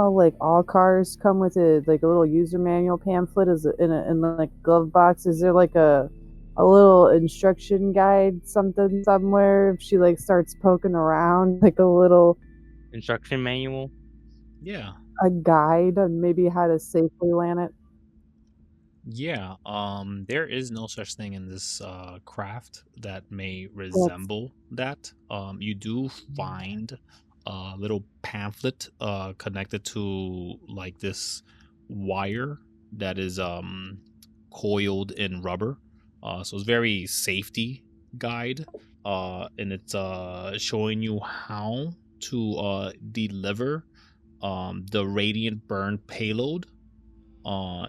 how like all cars come with a little user manual pamphlet in like a glove box? Is there like a little instruction guide something somewhere if she like starts poking around, like a little Instruction manual. Yeah. a guide on maybe how to safely land it? Yeah, there is no such thing in this craft that may That's resemble that. You do find a little pamphlet connected to like this wire that is coiled in rubber. So it's very safety guide, and it's showing you how to deliver the radiant burn payload.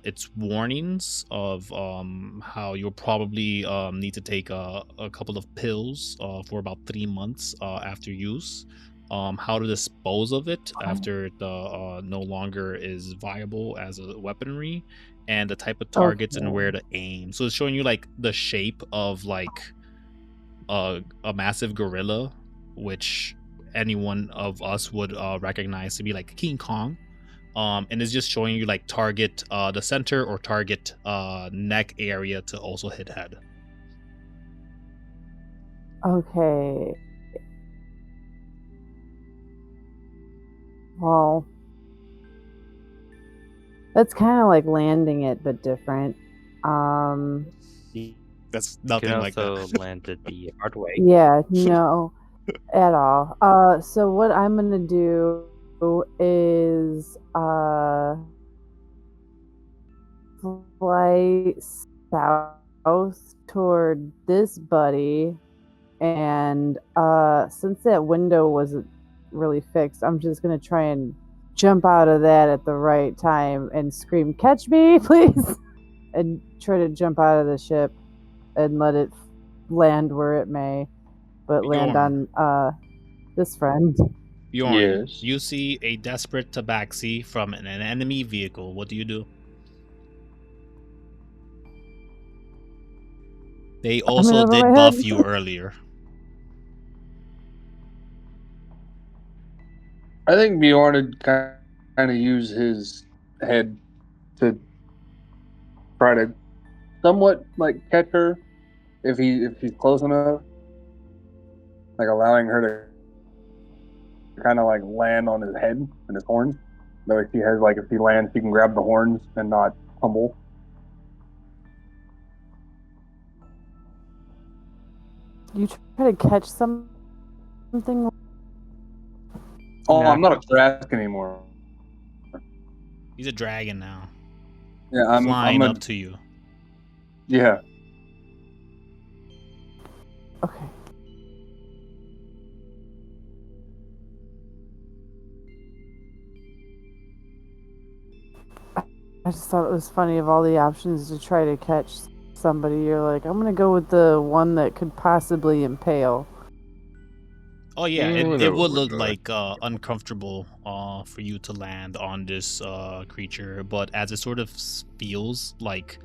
It's warnings of how you'll probably need to take a couple of pills for about 3 months after use. How to dispose of it after it no longer is viable as a weaponry, and the type of targets and where okay. to aim. So it's showing you like the shape of like a massive gorilla, which anyone of us would recognize to be like King Kong. And it's just showing you like target the center or target neck area to also hit head. Okay. Well, that's kind of like landing it, but different. That's You can nothing like that. also land it the hard way. Yeah, no, at all. So what I'm gonna do is fly south toward this buddy, and since that window wasn't really fixed, I'm just gonna try and jump out of that at the right time and scream, "Catch me, please!" and try to jump out of the ship and let it land where it may, but land Bjorn, on this friend. Bjorn, Yes. you see a desperate tabaxi from an enemy vehicle. What do you do? They I'm in also over did my head. buff you earlier. I think Bjorn would kind of use his head to try to somewhat like catch her if she's close enough, like allowing her to kind of like land on his head and his horns. That way, she has like if she lands, she can grab the horns and not tumble. You try to catch something. Oh, Nah. I'm not a Trask anymore. He's a dragon now, Yeah, I'm flying a up to you. yeah. Okay. I just thought it was funny of all the options to try to catch somebody. You're like, I'm gonna go with the one that could possibly impale. Oh yeah, it Whatever would we're look doing. like uncomfortable for you to land on this creature, but as it sort of feels like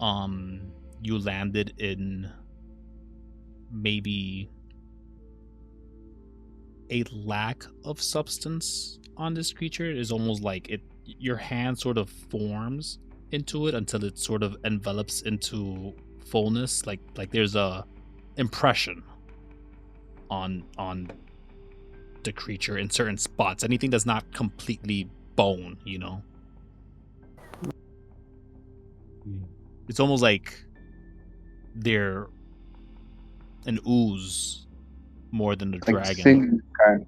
you landed in maybe a lack of substance on this creature, is almost like your hand sort of forms into it until it sort of envelops into fullness, like there's a impression on the creature in certain spots. Anything that's not completely bone, you know? It's almost like they're an ooze more than a Like dragon. kind.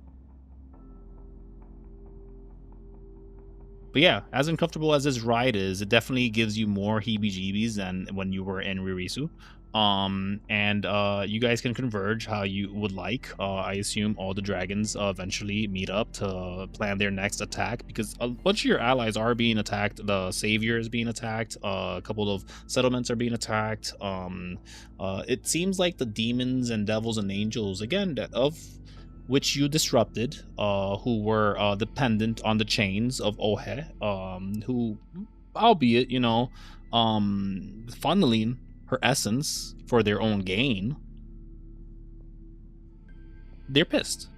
But yeah, as uncomfortable as this ride is, it definitely gives you more heebie-jeebies than when you were in Ririsu. And you guys can converge how you would like. I assume all the dragons eventually meet up to plan their next attack, because a bunch of your allies are being attacked. The Savior is being attacked. A couple of settlements are being attacked. It seems like the demons and devils and angels, again, that of which you disrupted, who were dependent on the chains of Ohe, who, albeit, funneling her essence for their own gain, they're pissed.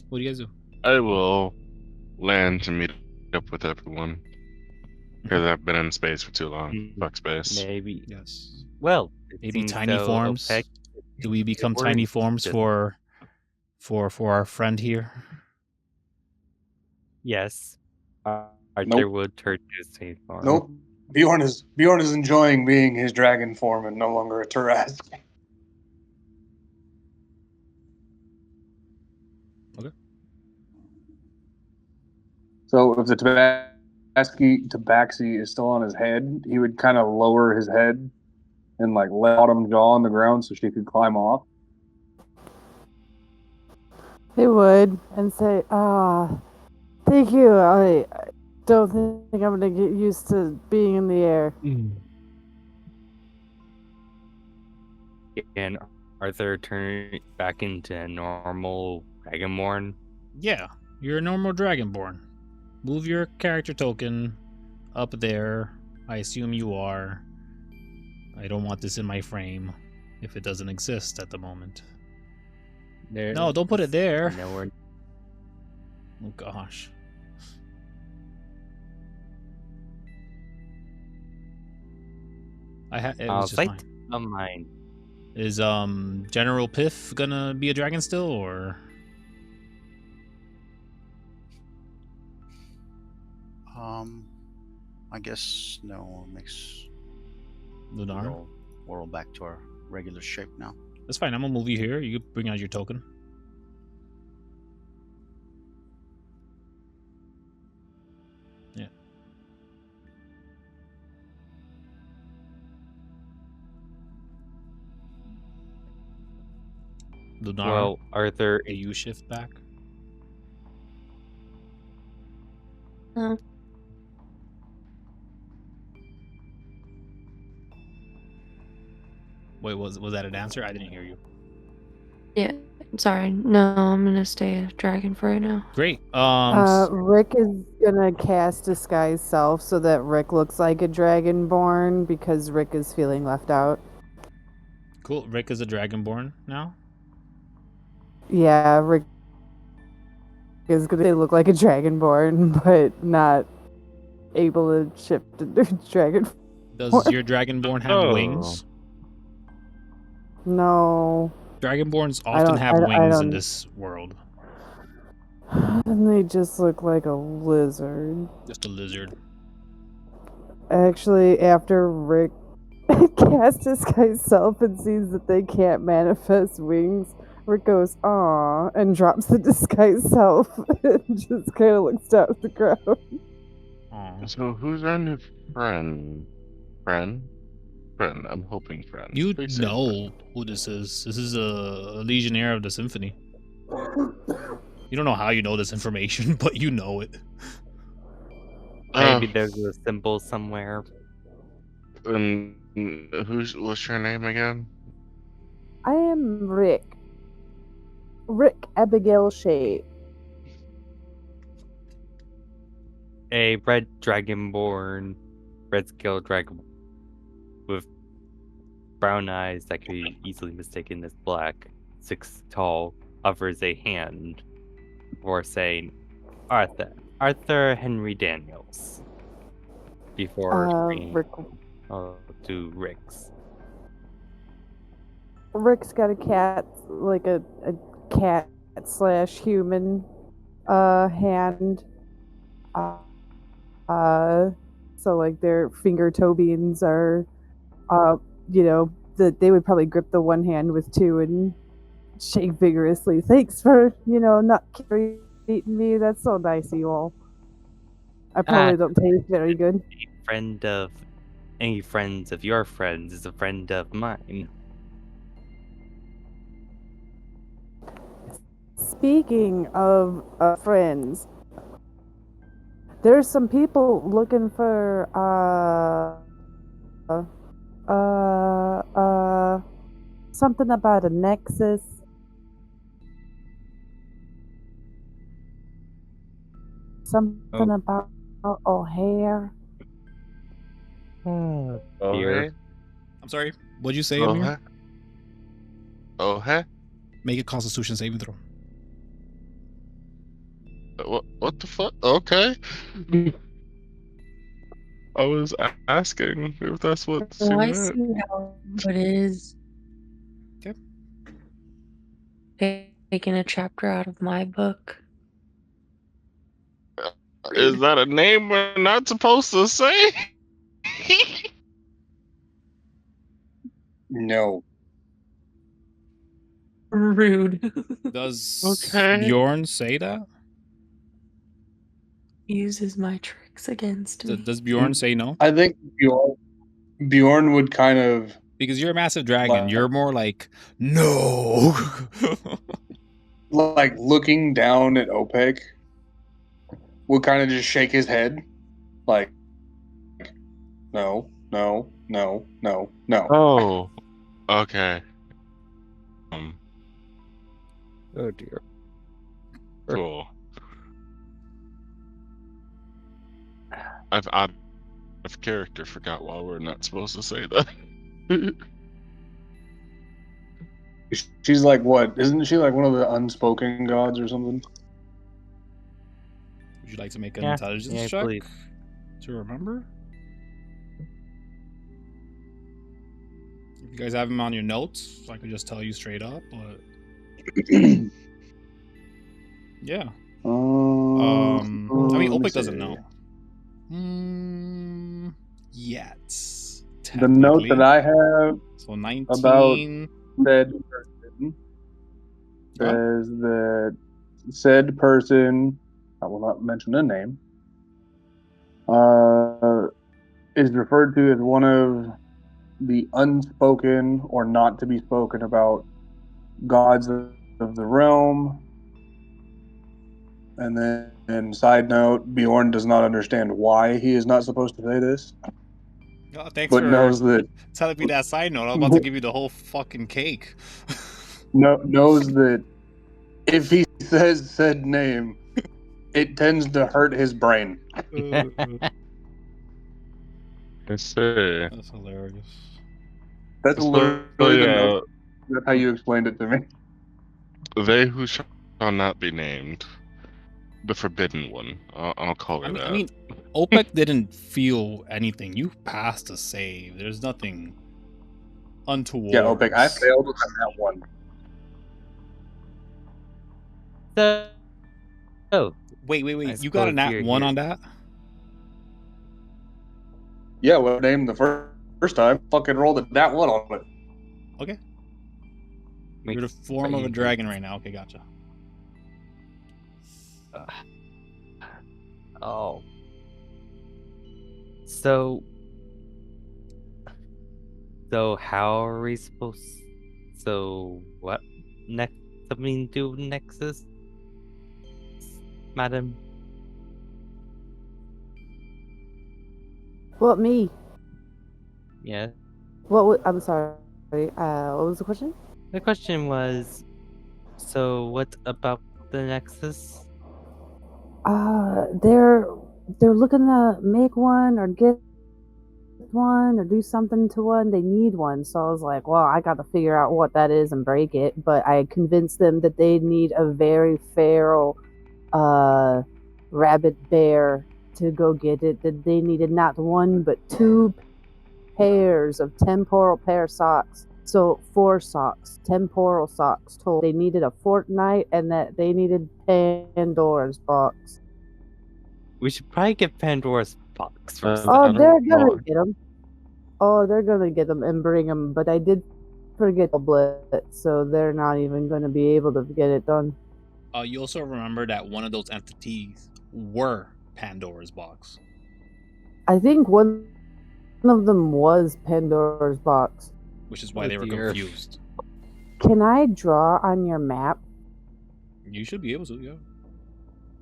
What do you guys do? I will land to meet up with everyone because I've been in space for too long. Fuck space. Maybe. Yes. Well, it Maybe seems tiny so forms. opaque. Do we become We're tiny in forms the- for our friend here? Yes. Arthur Nope. would turn to the same form. Nope. Bjorn is enjoying being his dragon form and no longer a Tarask. Okay. So if the tabaxi is still on his head, he would kind of lower his head and like let Autumn jaw on the ground so she could climb off. They would and say, thank you. I don't think I'm gonna get used to being in the air. And Arthur turn back into a normal dragonborn. Yeah, you're a normal dragonborn. Move your character token up there. I assume you are. I don't want this in my frame if it doesn't exist at the moment. There No, don't put it there. nowhere. Oh gosh. It was just Sight fine. of mine. Is General Piff gonna be a dragon still, or I guess no. Makes Lunara? we're all back to our regular shape now. That's fine. I'm gonna move you here. You can bring out your token. Yeah. Lunara, Well, Arthur, do you shift back? Wait, was that an answer? I didn't hear you. Yeah, sorry. No, I'm gonna stay a dragon for right now. Great. Rick is gonna cast Disguise Self so that Rick looks like a dragonborn because Rick is feeling left out. Cool. Rick is a dragonborn now. Yeah, Rick is gonna look like a dragonborn, but not able to shift into dragon. Does your dragonborn have Oh. wings? No. Dragonborns I often don't- have I wings in don't- this world. And they just look like a lizard. Just a lizard. Actually, after Rick casts Disguise Self and sees that they can't manifest wings, Rick goes, "Aw," and drops the Disguise Self and just kind of looks down at the ground. Aw. So who's our new friend? Friend? I'm hoping friend. You Please say know who this is. This is a legionnaire of the Symphony. You don't know how you know this information, but you know it. friend. maybe there's a symbol somewhere. And what's your name again? I am Rick. Rick Abigail Shea. A red dragonborn, red scale dragon with brown eyes that could be easily mistaken as black, 6 tall, offers a hand before saying, Arthur Henry Daniels. Before turning Rick, to Rick's. Rick's got a cat, like a cat / human hand. So like their finger toe beans are, they would probably grip the one hand with two and shake vigorously. Thanks for, not carrying me. That's so nice of you all. I probably don't taste very good. Any friends of your friends is a friend of mine. Speaking of friends, there's some people looking for something about a nexus. Something about O'Hare. Oh, Here. hey. I'm sorry. What'd you say, Oh, Amir? hey. Oh, hey. Make a Constitution saving throw. What the fuck? Okay. I was asking if that's what she Oh, I meant. see how it is. Taking a chapter out of my book. Is that a name we're not supposed to say? No. Rude. Does Okay. Bjorn say that? Uses my tricks against me. Does Bjorn say no? I think Bjorn would kind of Because you're a massive dragon. Like- You're more like, no. like looking down at OPEC would kind of just shake his head like no, no, no, no, no. Oh. Okay. Oh dear. Cool. I've out of character forgot why we're not supposed to say that. She's like what? Isn't she like one of the unspoken gods or something? Would you like to make an Yeah, intelligence yeah, I check believe. to remember? If you guys have him on your notes, I could just tell you straight up, but yeah. I mean, let me Opik doesn't see. know. Yet. The note that technically. I have So 19. said person says that said person, I will not mention a name, is referred to as one of the unspoken or not to be spoken about gods of the realm. And then, side note, Bjorn does not understand why he is not supposed to say this, Oh, thanks but for knows that telling me that side note. I was about to give you the whole fucking cake. knows that if he says said name, it tends to hurt his brain. I see. That's hilarious. That's So, literally the yeah, note. That's how you explained it to me. they who shall not be named. The forbidden one. I'll call her that. I mean, OPEC didn't feel anything. You passed a save. There's nothing untoward. Yeah, Opik, I failed on that one. So, Wait. I You got a suppose nat you're 1 here. on that? Yeah, what name the first time? Fucking rolled that one on it. Okay. Wait, You're the form but of a you- dragon right now. Okay, gotcha. Oh. So how are we supposed? So what next? Something to do with Nexus, madam? What, me? Yeah. I'm sorry. What was the question? The question was, so what about the Nexus? They're looking to make one or get one or do something to one. They need one. So I was like, well, I got to figure out what that is and break it. But I convinced them that they need a very feral rabbit bear to go get it. That they needed not one but 2 pairs of temporal pair socks. So 4 socks, temporal socks total. They needed a fortnight and that they needed Pandora's box. We should probably get Pandora's box first. Oh, I they're don't gonna know. get them. Oh, they're gonna get them and bring them. But I did forget Tablet, so they're not even gonna be able to get it done. You also remember that one of those entities were Pandora's box. I think one of them was Pandora's box. Which is why Oh, they were dear. confused. Can I draw on your map? You should be able to, yeah.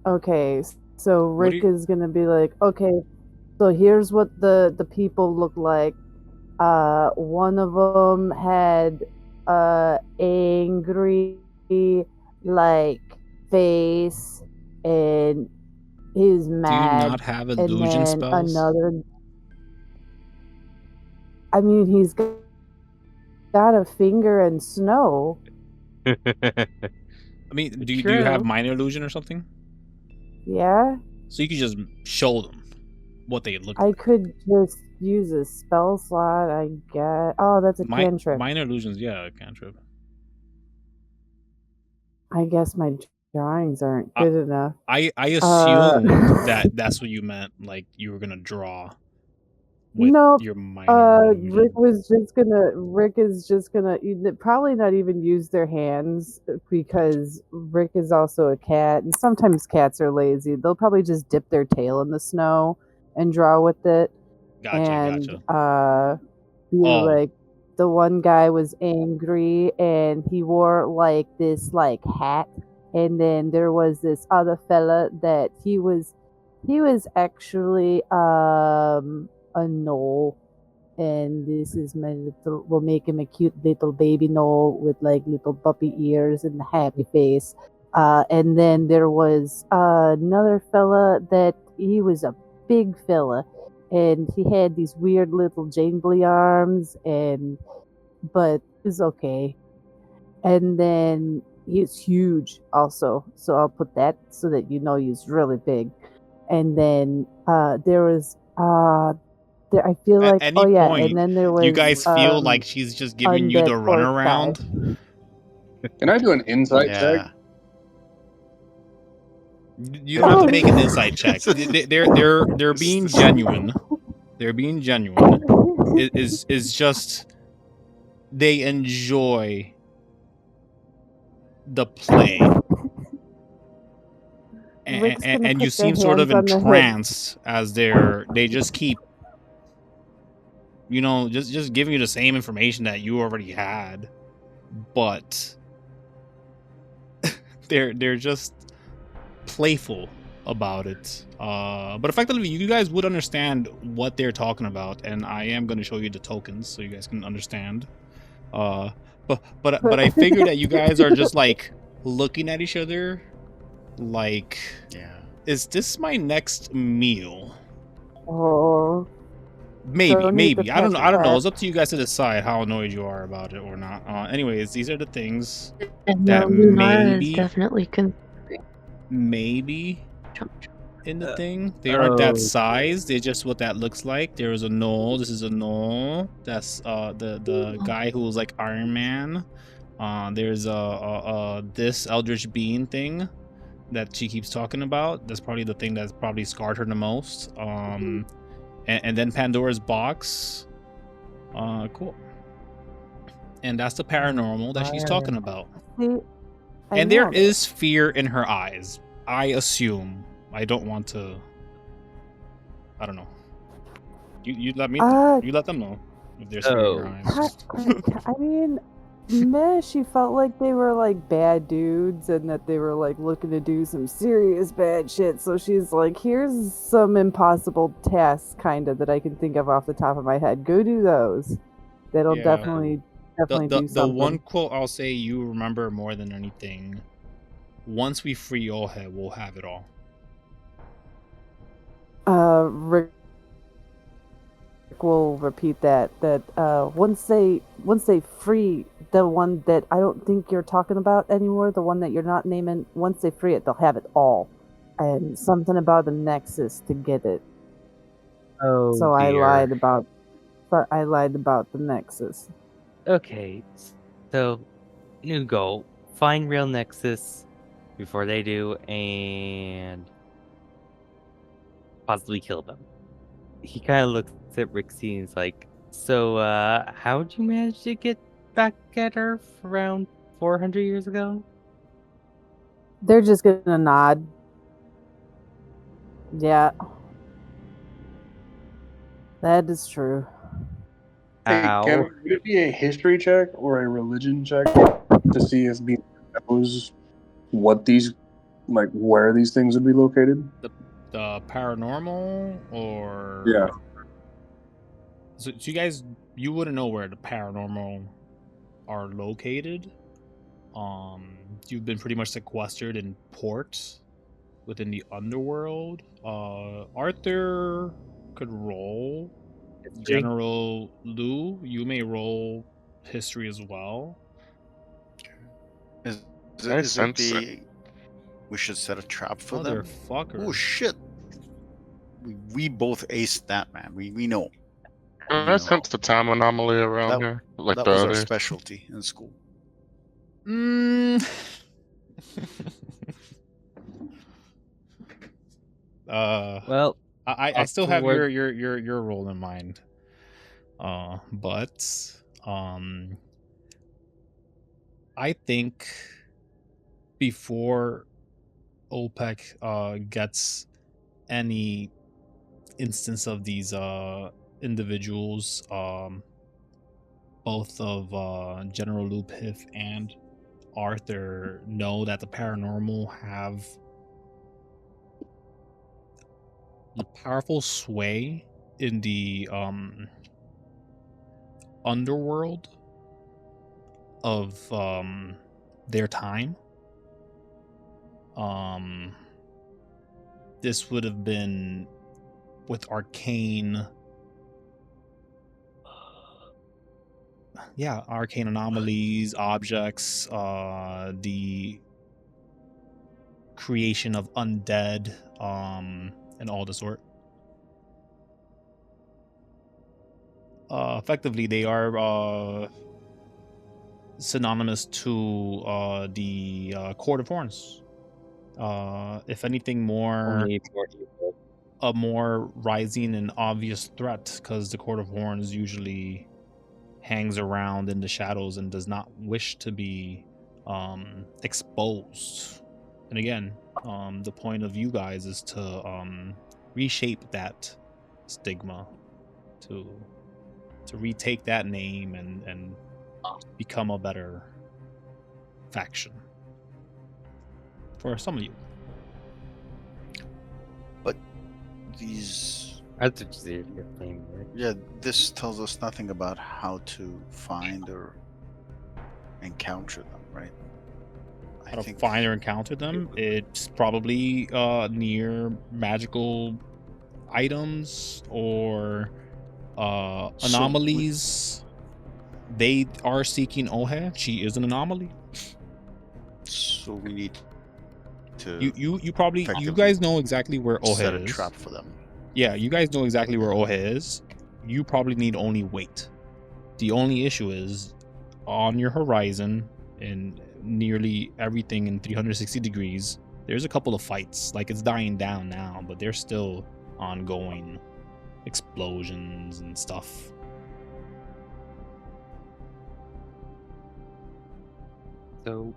Okay, so What do Rick you- is gonna be like, okay, so here's what the people look like. One of them had angry like face, and he's Do you mad. not have And illusion then spells? another. I mean, he's got a finger and snow. I mean, do you have True. minor illusion or something? Yeah, So you could just show them what they look I like. could just use a spell slot, I guess. Oh, that's a cantrip. Minor illusions, yeah, cantrip. I guess my drawings aren't good enough. I assumed that that's what you meant, like you were gonna draw with Nope. your minor illusion. Rick is just gonna probably not even use their hands because Rick is also a cat, and sometimes cats are lazy. They'll probably just dip their tail in the snow and draw with it. Gotcha. Be like, the one guy was angry and he wore like this like hat, and then there was this other fella that he was actually a gnoll, and this is my little, we'll make him a cute little baby gnoll with like little puppy ears and a happy face. And then there was another fella that he was a big fella, and he had these weird little jangly arms, but it's okay. And then he's huge also, so I'll put that so that you know he's really big. And then there was I feel At like any and point, then there was you guys feel like she's just giving you the undead orc runaround? Can I do an insight check? Yeah. You don't have to make an insight check. They're being genuine. They're being genuine. Is just they enjoy the play. And you seem sort of entranced as they just keep, just giving you the same information that you already had, but they're just playful about it. But effectively, you guys would understand what they're talking about, and I am going to show you the tokens so you guys can understand. But I figure that you guys are just like looking at each other, like, Yeah. is this my next meal? Oh, Maybe. I don't know. It's up to you guys to decide how annoyed you are about it or not. Anyways, these are the things And that Lunara is definitely maybe in the thing. They aren't that size. They're just what that looks like. There is a gnoll. This is a gnoll. That's the guy who was like Iron Man. There's this Eldritch Being thing that she keeps talking about. That's probably the thing that's probably scarred her the most. And then Pandora's box. Cool. And that's the paranormal that she's talking about. And there is fear in her eyes. I assume. I don't want to. I don't know. You let me. You let them know if there's fear in your eyes. I mean, she felt like they were like bad dudes and that they were like looking to do some serious bad shit. So she's like, here's some impossible tasks kind of that I can think of off the top of my head. Go do those. That'll definitely do something. The one quote I'll say you remember more than anything: once we free Olhe, we'll have it all. Rick will repeat that once they free the one that I don't think you're talking about anymore, the one that you're not naming, once they free it, they'll have it all. And something about the Nexus to get it. Oh, so dear. I lied about the Nexus. Okay, so new goal: find real Nexus before they do, and possibly kill them. He kind of looks at Rixie and is like, so, how'd you manage to get back at Earth around 400 years ago? They're just gonna nod. Yeah. That is true. Hey, Kevin, would it be a history check or a religion check to see if B knows what these, like, where these things would be located? The paranormal, or yeah. So you guys, you wouldn't know where the paranormal are located. You've been pretty much sequestered in ports within the underworld. Arthur could roll. History. General Lou, you may roll history as well. Is it the We should set a trap for them. Motherfucker. Oh shit! We both aced that, man. We know. Can I sense the time anomaly around That- here, like That the was our others? specialty in school. Well, I still have toward- your role in mind. But I think before OPEC gets any instance of these individuals, both of General Lou Piff and Arthur know that the paranormal have a powerful sway in the underworld of their time. This would have been with arcane arcane anomalies, objects, the creation of undead, and all the sort. Effectively, they are synonymous to the Court of Horns. If anything, only more evil. a more rising and obvious threat, because the Court of Horns usually hangs around in the shadows and does not wish to be exposed. And again, the point of you guys is to reshape that stigma, to retake that name and become a better faction for some of you. But these, That's what you're saying, right? yeah, this tells us nothing about how to find or encounter them, right? How to find or encounter them? It's probably near magical items or anomalies. They are seeking Ohe. She is an anomaly. So we need to You probably you effectively guys know exactly where set Ohe a is. trap for them. Yeah, you guys know exactly where Ohe is. You probably need only wait. The only issue is on your horizon in nearly everything in 360 degrees. There's a couple of fights. Like, it's dying down now, but there's still ongoing explosions and stuff. So,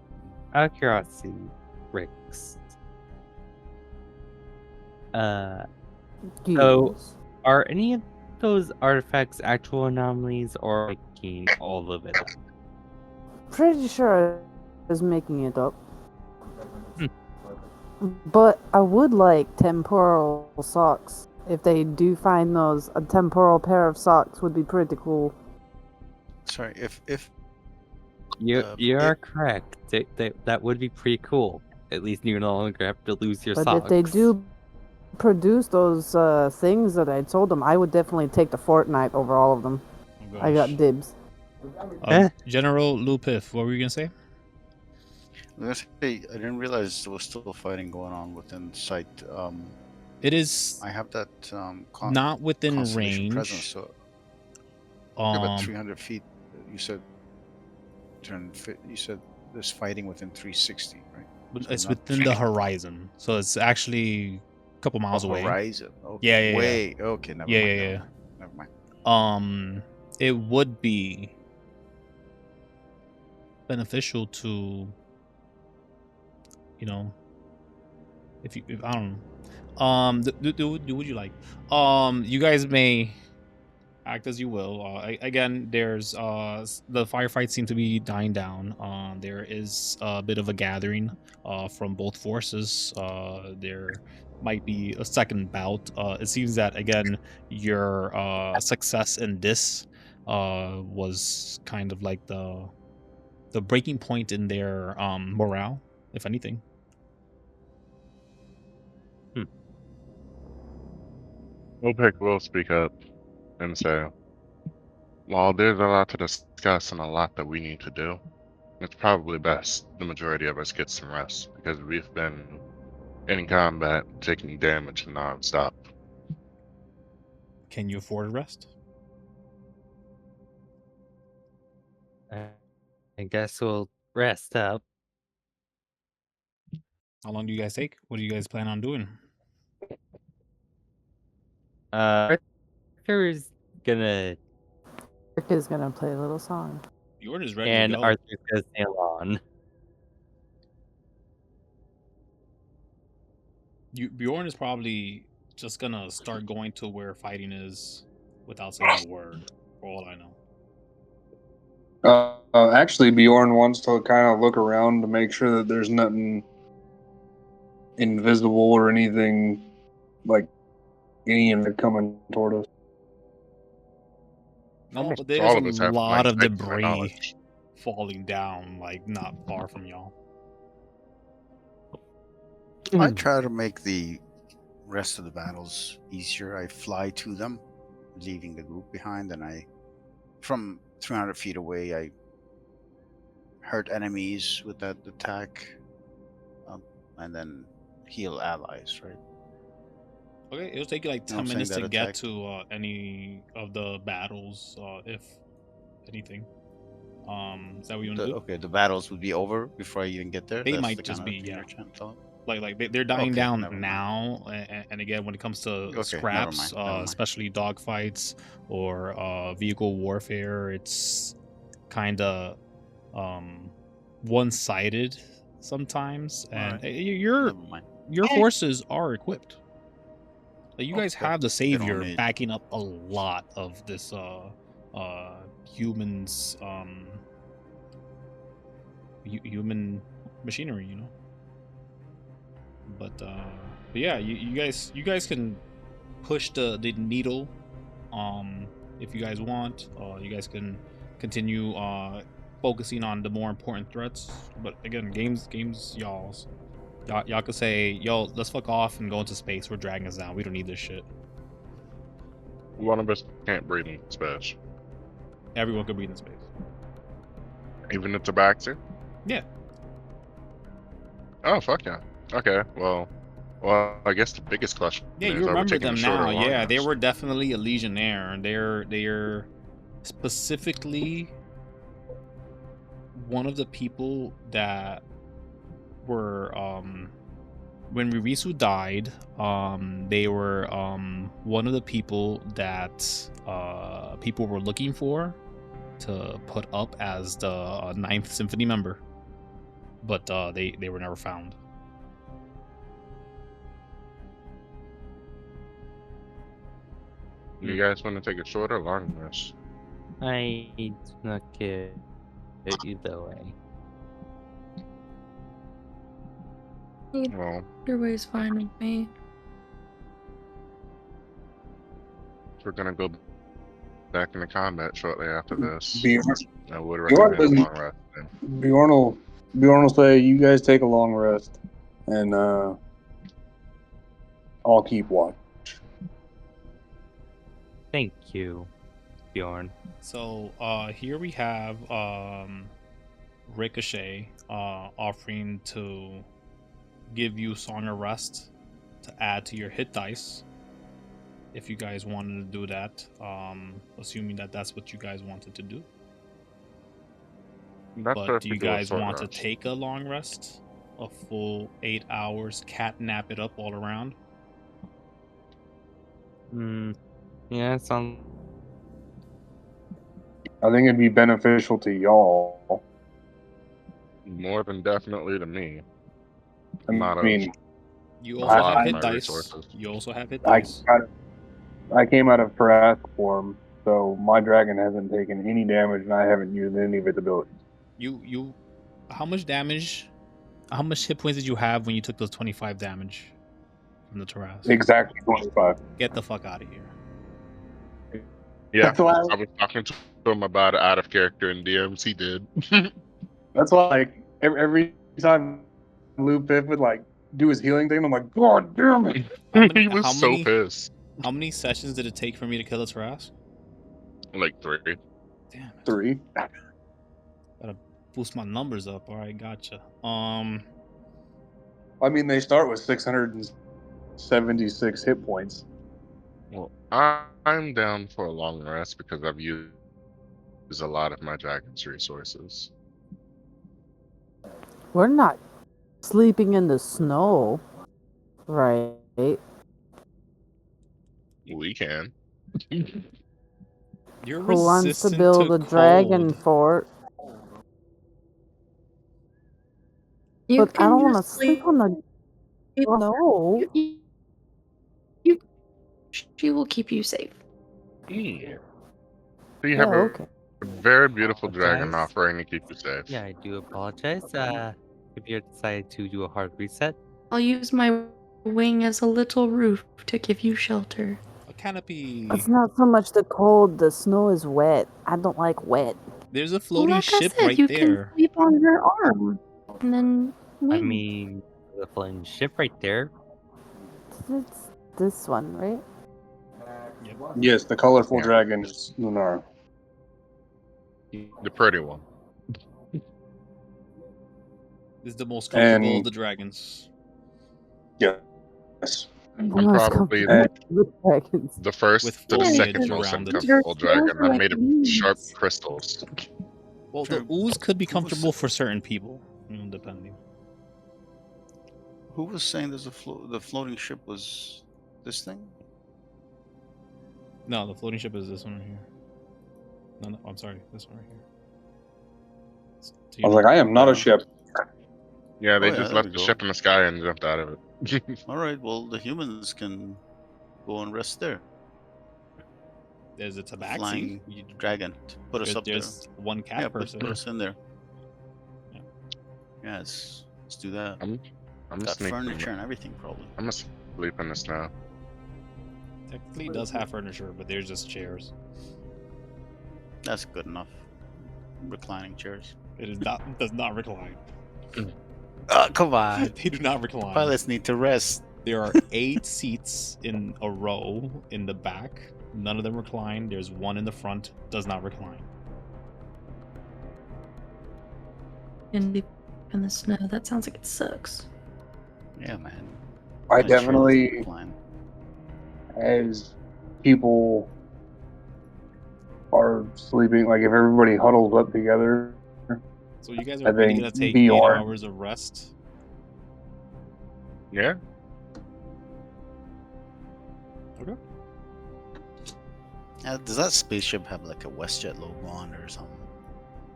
out of curiosity, Rix. So, Yes. are any of those artifacts actual anomalies, or making all of it up? Pretty sure I was making it up. Hmm. But I would like temporal socks. If they do find those, a temporal pair of socks would be pretty cool. Sorry, if You are correct. That would be pretty cool. At least you no longer have to lose your But socks. if they do produce those things that I told them, I would definitely take the Fortnite over all of them. Oh, I got dibs. General Lupif, what were you gonna say? I was gonna say, I didn't realize there was still fighting going on within sight. It is I have that not within constellation range. presence, so about 300 feet. You said you said there's fighting within 360, right? So it's not within the horizon, so it's actually a couple miles away. Horizon. Okay. Yeah. Way. Okay. Never Yeah, mind. yeah. Never mind. It would be beneficial to, if I don't know, do what you like. You guys may act as you will. Again, there's the firefights seem to be dying down. There is a bit of a gathering from both forces. There might be a second bout. It seems that again your success in this was kind of like the breaking point in their morale, if anything. OPEC will speak up and say, while there's a lot to discuss and a lot that we need to do, it's probably best the majority of us get some rest because we've been in combat taking damage non-stop. Can you afford a rest? I guess we'll rest up. How long do you guys take? What do you guys plan on doing? Arthur's gonna Rick is gonna play a little song. Bjorn is ready and to go. Arthur's gonna sail on. Bjorn is probably just gonna start going to where fighting is without saying a word, for all I know. Actually, Bjorn wants to kind of look around to make sure that there's nothing invisible or anything like alien coming toward us. No, Almost there's all a of us have lot of hindsight to my debris knowledge. falling down, like not far from y'all. I try to make the rest of the battles easier. I fly to them, leaving the group behind, and from 300 feet away, I hurt enemies with that attack, and then heal allies, right? Okay, it'll take you like You know 10 what I'm minutes saying, to that get attack? to any of the battles, if anything. Is that what you want to do? Okay, the battles would be over before I even get there. They That's might the just kind of be, thing yeah. you're trying to tell me? Like they're dying Okay, down never mind. now, and again, when it comes to Okay, never scraps, mind, never mind. especially dogfights or vehicle warfare, it's kind of one-sided sometimes, and Alright, your never mind. forces are equipped. Like, you guys Okay, have the they don't savior need- backing up a lot of this humans human machinery, you know. But yeah, you guys can push the needle if you guys want. You guys can continue focusing on the more important threats. But again, games y'all's. Y'all could say, yo, let's fuck off and go into space. We're dragging us down. We don't need this shit. One of us can't breathe in space. Everyone could breathe in space. Even if the Baxter? Yeah. Oh, fuck yeah. Okay, well, I guess the biggest question Yeah, is, you are we remember taking a them short or now. long Yeah, they rest? were definitely a legionnaire. They're specifically one of the people that were when Ririsu died, they were one of the people that people were looking for to put up as the Ninth Symphony member, but they were never found. You guys want to take a short or long rest? I not care either way. Well, Your way's fine with me. we're gonna go back into combat shortly after this. Bjorn, I would Bjorn recommend a doesn't- long rest. Then. Bjorn will say, "You guys take a long rest, and I'll keep watch." Thank you, Bjorn. So here we have Ricochet offering to give you Song of Rest to add to your hit dice. If you guys wanted to do that, assuming that that's what you guys wanted to do. That's But do you perfectly a guys short want to rest. take a long rest? A full 8 hours, cat nap it up all around? Yeah, sounds. I think it'd be beneficial to y'all. More than definitely to me. I Not mean, You a also lot have of hit my dice. resources. You also have hit I dice. came out of Parask form, so my dragon hasn't taken any damage, and I haven't used any of its abilities. You how much damage, how much hit points did you have when you took those 25 damage from the Taras? Exactly 25. Get the fuck out of here. Yeah, That's why. I was talking to him about it out of character in DMs. He did. That's why. Like every time Lou Piff would like do his healing thing, I'm like, God damn it! He was how so many- pissed. How many sessions did it take for me to kill a Taras? Like 3. Damn it. 3. Boost my numbers up. All right, gotcha. I mean, they start with 676 hit points. Well, I'm down for a long rest because I've used a lot of my dragon's resources. We're not sleeping in the snow, right? We can. You're Who wants to resistant build to a dragon cold. fort? You But I don't can want to just sleep on the snow. She will keep you safe. Yeah. So you Yeah, have a okay. very beautiful dragon Apologize. offering to keep you safe. Yeah, I do apologize. If you decided to do a hard reset, I'll use my wing as a little roof to give you shelter. A canopy. It's not so much the cold, the snow is wet. I don't like wet. There's a Well, floating like ship I said, right you there. can sleep on her arm. And then I wing. mean, the floating ship right there. It's this one, right? Yes, the colorful Yeah. dragon is Lunara. The pretty one. This is the most comfortable of And- the dragons. Yes. I'm Most probably comfortable with dragons. the first With to the foliage second most around it. uncomfortable Their dragon. scales are I like made it with sharp leaves. crystals. Well, Sure. the ooze could be Who was comfortable it? for certain people, depending. Who was saying there's the floating ship was this thing? No, the floating ship is this one right here. No, I'm sorry, this one right here. I was like, I am not a Uh, ship. Yeah, they Oh, yeah, just there left we the go. ship in the sky and jumped out of it. All right, well, the humans can go and rest there. There's a The tabaxi. flying dragon. Put us up there. There's one cat Yeah, person. put us in there. Yeah. Yeah, let's do that. I'm Got sneaking. furniture and everything, probably. I'm gonna sleep in the snow. Technically, it does have furniture, but there's just chairs. That's good enough. Reclining chairs. It is not does not recline. Oh, come on. They do not recline. Pilots need to rest. There are 8 seats in a row in the back. None of them recline. There's one in the front. Does not recline. And sleep in the snow. That sounds like it sucks. Yeah, man. I My chair doesn't definitely, recline. as people are sleeping, like if everybody huddles up together, So you guys I are really think gonna take Bjorn- 8 hours of rest. Yeah. Okay. Does that spaceship have like a WestJet logo on it or something?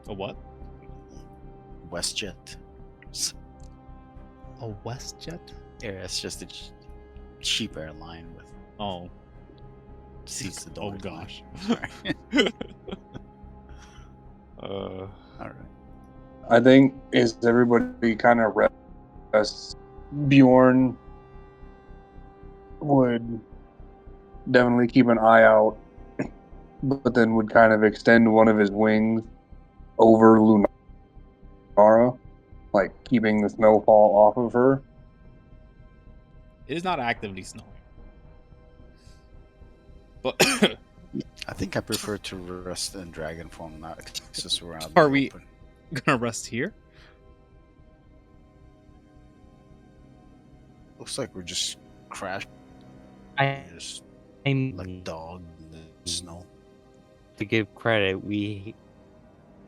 A what? WestJet. A WestJet? Yeah, it's just a cheap airline with Oh. seats that Oh don't recline. gosh. Sorry. uh. All right. I think is everybody kind of rests. Bjorn would definitely keep an eye out, but then would kind of extend one of his wings over Lunara, like keeping the snowfall off of her. It is not actively snowing. But I think I prefer to rest in dragon form, not just around. Are we- gonna rest here. Looks like we're just crashed. I'm Just like like dog in the snow. to give credit. We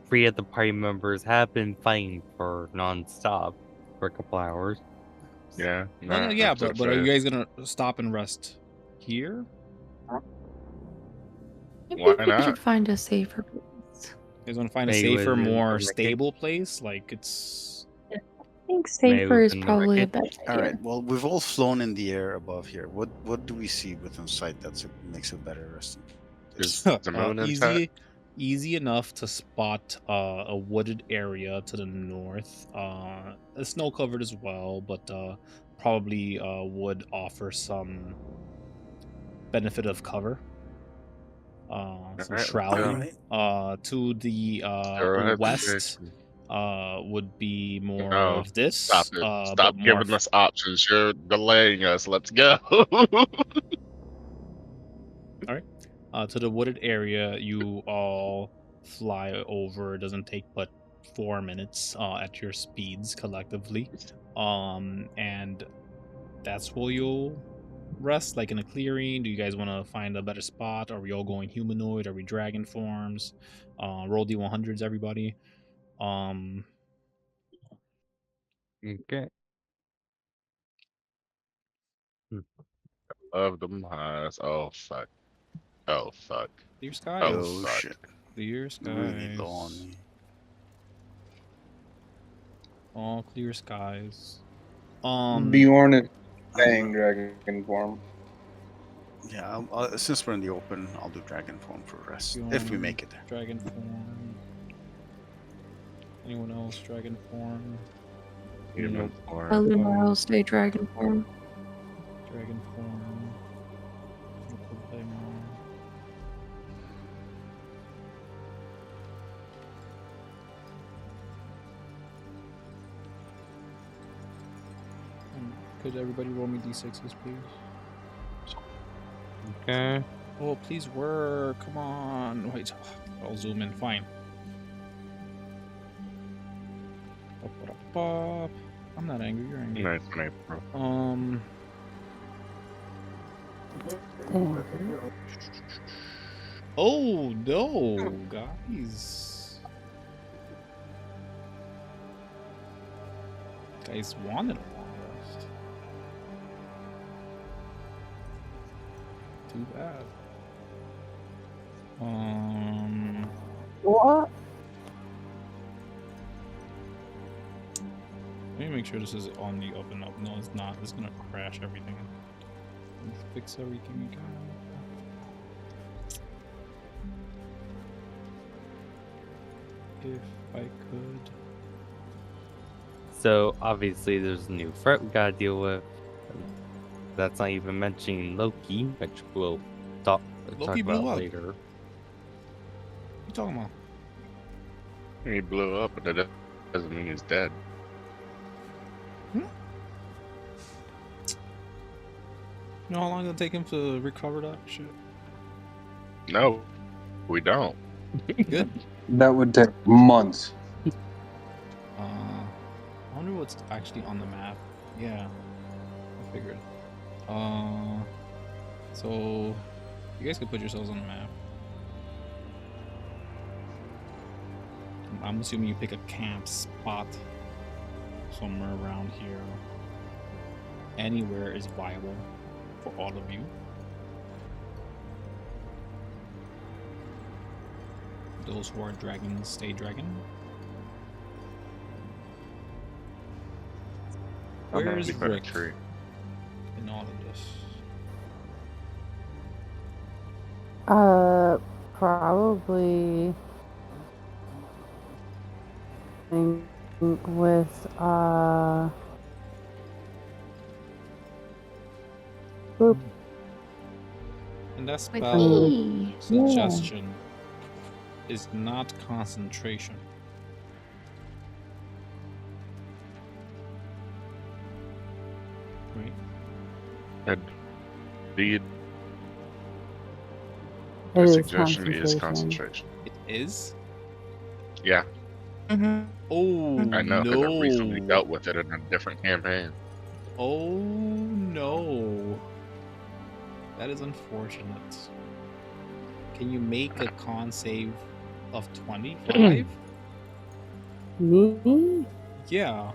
3 of the party members have been fighting for non-stop for a couple hours. Yeah. No, yeah, but are you guys gonna stop and rest here? Maybe Why we not? should find a safer place. You guys want to find a Maybe safer, within the more wreckage? stable place? Like it's I think safer is within the probably a wreckage? better All idea. right. Well, we've all flown in the air above here. What do we see within sight that makes it better resting? Is the moon intact? easy enough to spot a wooded area to the north. It's snow covered as well, but probably would offer some benefit of cover. Some Alright, shrouding. To the Go ahead, west Jason. would be more No, of this. Stop it. but Stop more giving us options. You're delaying us. Let's go. to the wooded area you all fly over. It doesn't take but 4 minutes at your speeds collectively, and that's where you'll rest, like in a clearing. Do you guys want to find a better spot? Are we all going humanoid? Are we dragon forms? Roll D100s, everybody. Okay. Love them highs. Oh fuck. Oh fuck. Clear skies. Oh Oh fuck. shit. Clear skies. Really low on me. All clear skies. Bjorn is I'm staying gonna- dragon form. Yeah, since we're in the open, I'll do dragon form for rest if we Bjorn, make it there. Dragon form. Anyone else? Dragon form. Human form. Lunara will stay dragon form. Dragon form. Local Paimon. Could everybody roll me d6s, please? Okay. Oh, please work. Come on. Wait. I'll zoom in. Fine. Ba-ba-da-ba. I'm not angry. You're angry. Nice name, bro. Oh no, guys. Guys wanted a long rest. Too bad. What? Let me make sure this is on the up and up. No, it's not. It's gonna crash everything. Let's fix everything again. If I could. So obviously there's a new threat we gotta deal with. That's not even mentioning Loki, which we'll talk Loki about blew up. later. What you talking about? He blew up, but that doesn't mean he's dead. You know how long it'll take him to recover that shit? No, we don't. Good. That would take months. I wonder what's actually on the map. Yeah, I figured. So you guys could put yourselves on the map. I'm assuming you pick a camp spot somewhere around here. Anywhere is viable for all of you. Those who are dragons stay dragon. I'm gonna Where's be by the Rick tree. in all of this? Probably with boop. And that With spell me. suggestion is not concentration. Right? Indeed, It the is suggestion is concentration. concentration. It is? Yeah, Oh, I know because I recently no. dealt with it in a different campaign. Oh, no. That is unfortunate. Can you make a con save of 25? Me? Yeah.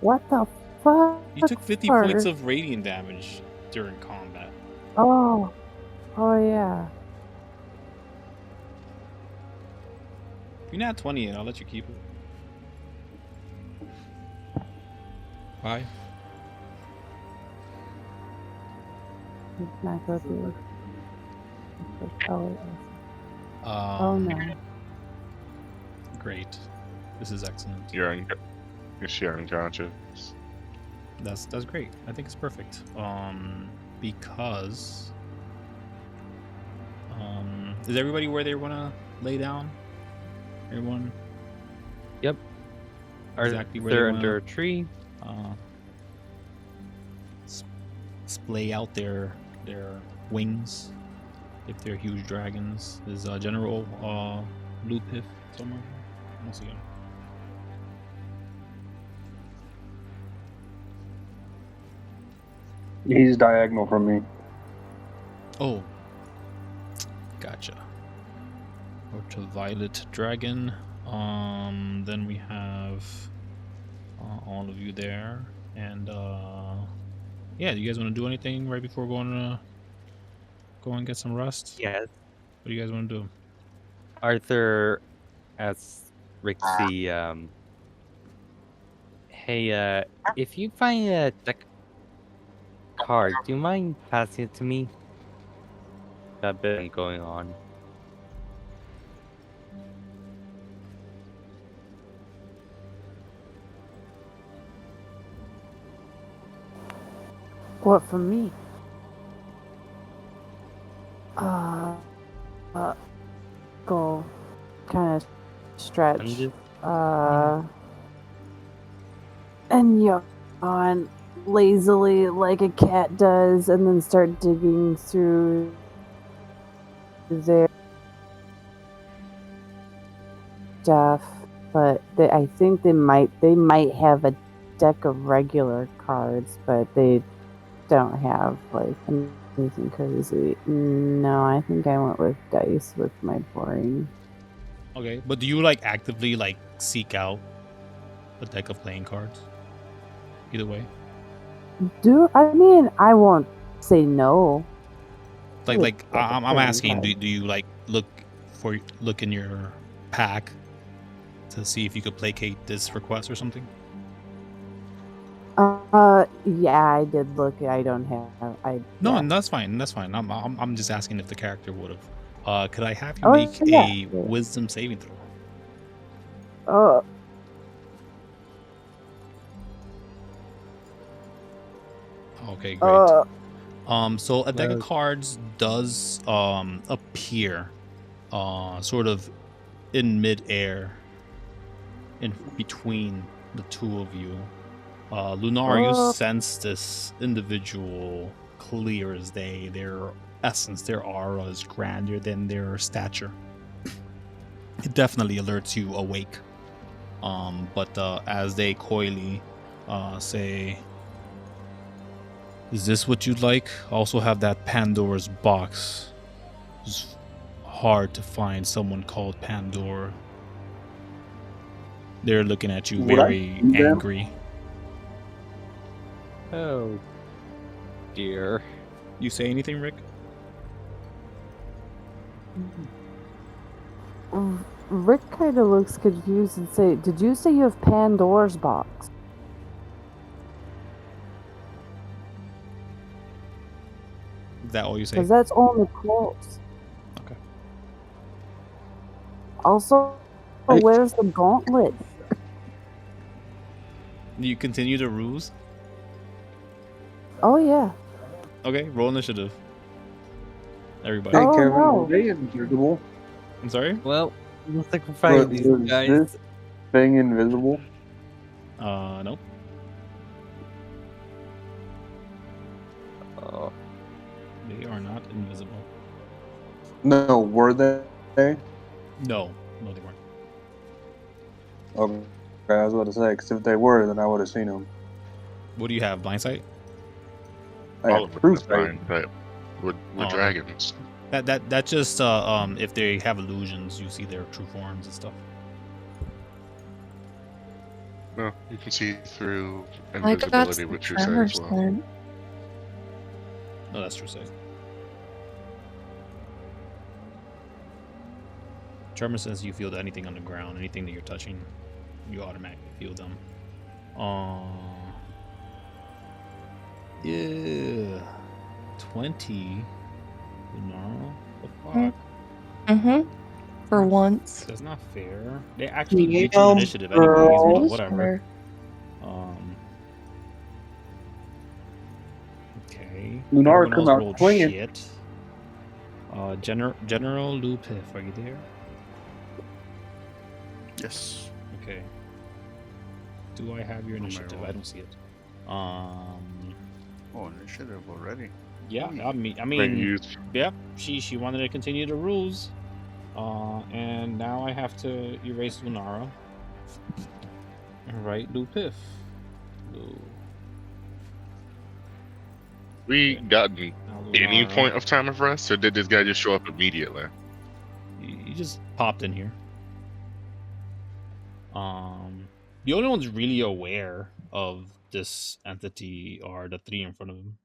What the fuck? You took 50 points of radiant damage during combat. Oh. Oh yeah. If you're not 20, I'll let you keep it. Bye. It's not go through. Oh Um, no. Great. This is excellent. You're unconscious. That's great. I think it's perfect. Because is everybody where they want to lay down? Everyone Yep. exactly where They're they under wanna, a tree. splay out their wings if they're huge dragons. There's General Blue Piff somewhere. I don't see him. He's diagonal from me. Oh, gotcha. Or to Violet Dragon. Then we have all of you there, and yeah. Do you guys want to do anything right before going to go and get some rest? Yes. What do you guys want to do? Arthur asks Rixie, hey, if you find a deck card, do you mind passing it to me? Got been going on. What for me? Go kind of stretch. I'm just And yawn lazily like a cat does, and then start digging through their stuff. But I think they might have a deck of regular cards, but they don't have like anything crazy. No, I think I went with dice with my boring. Okay, but do you like actively like seek out a deck of playing cards? Either way, I mean, I won't say no. like I'm asking, do you like look in your pack to see if you could placate this request or something? Yeah, I did look. I don't have. No, yeah. and that's fine. That's fine. I'm just asking if the character would have. Could I have you Oh, make yeah. a wisdom saving throw? Oh. Okay, great. So a deck of cards does appear sort of in midair in between the two of you. Lunara, you sense this individual clear as day. Their essence, their aura is grander than their stature. It definitely alerts you awake. But as they coyly say, "Is this what you'd like?" Also have that Pandora's box. It's hard to find someone called Pandora. They're looking at you Would I very do them? angry. oh dear. You say anything, Rick? Rick kind of looks confused and say, "Did you say you have Pandora's box?" Is that all you say? Because that's only close. Okay. Also, where's the gauntlet? You continue to ruse? Oh yeah. Okay, roll initiative. Everybody. Hey, Oh, Kevin, no. are they invisible? I'm sorry? Well, looks like we're fighting Was these guys. this thing invisible? Nope. Oh, They are not invisible. No, were they? No, they weren't. Okay, I was about to say, because if they were, then I would have seen them. What do you have? Blind sight? I All have of it true is sight. fine, but with Oh, okay. dragons. That just if they have illusions, you see their true forms and stuff. No, you can see through I got invisibility some with true sight tremor as well. scent. No, that's true sight. Tremor says you feel anything on the ground, anything that you're touching, you automatically feel them. Yeah, 20. No, the fuck. Mm-hmm. For once. That's not fair. They actually beat you in initiative anyways, girl. but It is whatever. fair. Okay. Lunara Everyone come else out rolled swinging. shit. General Lou Piff, are you there? Yes. Okay. Do I have your What am I initiative? I rolling? don't see it. Oh, initiative already. Yeah, I Great mean, youth. yep. She wanted to continue the rules, and now I have to erase Lunara. All right, Lou Piff. Lou. We gotten any Lunara. point of time of rest, or did this guy just show up immediately? You just popped in here. The only ones really aware of this entity are the three in front of him.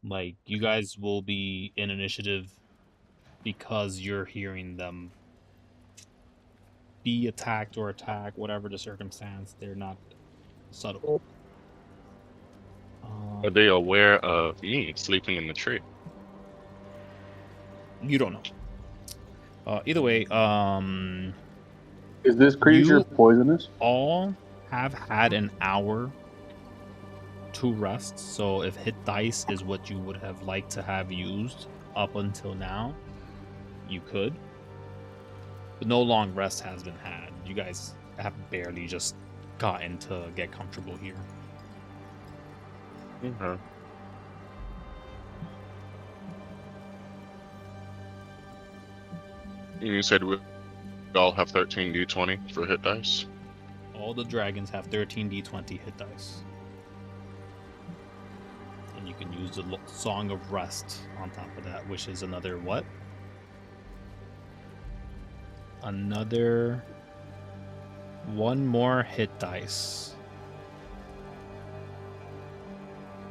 Like, you guys will be in initiative because you're hearing them be attacked or attack, whatever the circumstance. They're not subtle. Are they aware of me sleeping in the tree? You don't know. Either way, Is this creature You- poisonous? all have had an hour to rest. So if hit dice is what you would have liked to have used up until now, you could. But no long rest has been had. You guys have barely just gotten to get comfortable here. Okay. You said we all have 13 d20 for hit dice. All the dragons have 13d20 hit dice. And you can use the Song of Rest on top of that, which is another what? Another one more hit dice.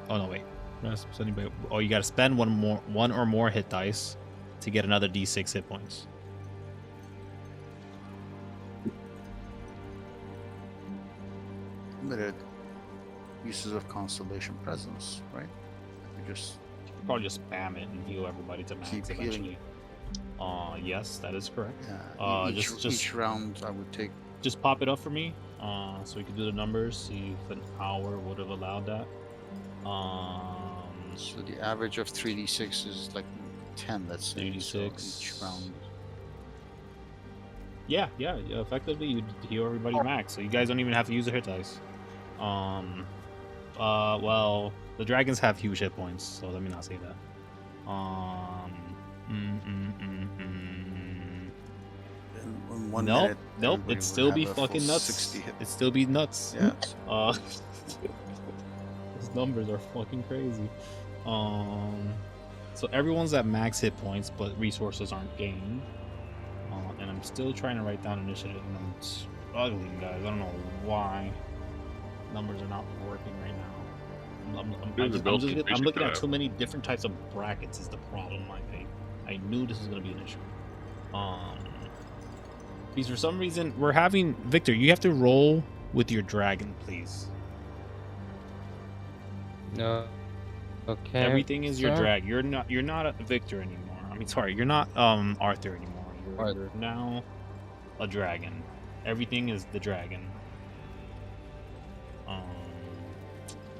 Oh no, wait. Oh, you gotta spend one or more hit dice to get another d6 hit points. Limited uses of constellation presence, right? You just Probably just spam it and heal everybody to max Keep healing. eventually. Yes, that is correct. yeah. Just Each round, I would take. Just pop it up for me, so we can do the numbers. See if an hour would have allowed that. So the average of 3d6 is like 10. Let's say. So 3d6. each round. Yeah. Effectively, you heal everybody max, so you guys don't even have to use the hit dice. Well, the dragons have huge hit points, so let me not say that. In 1 Nope, minute, nope. everybody It'd would still be have a full fucking nuts. 60 hit. It'd still be nuts. Yeah. Those numbers are fucking crazy. So everyone's at max hit points, but resources aren't gained. And I'm still trying to write down initiative, and I'm struggling, guys. I don't know why numbers are not working right now. I'm looking at too many different types of brackets. Is the problem? I knew this was gonna be an issue. Because for some reason we're having Victor. You have to roll with your dragon, please. No. Okay. Everything is your sir. drag. You're not a Victor anymore. I mean, sorry, you're not Arthur anymore. You're Arthur. now a dragon. Everything is the dragon.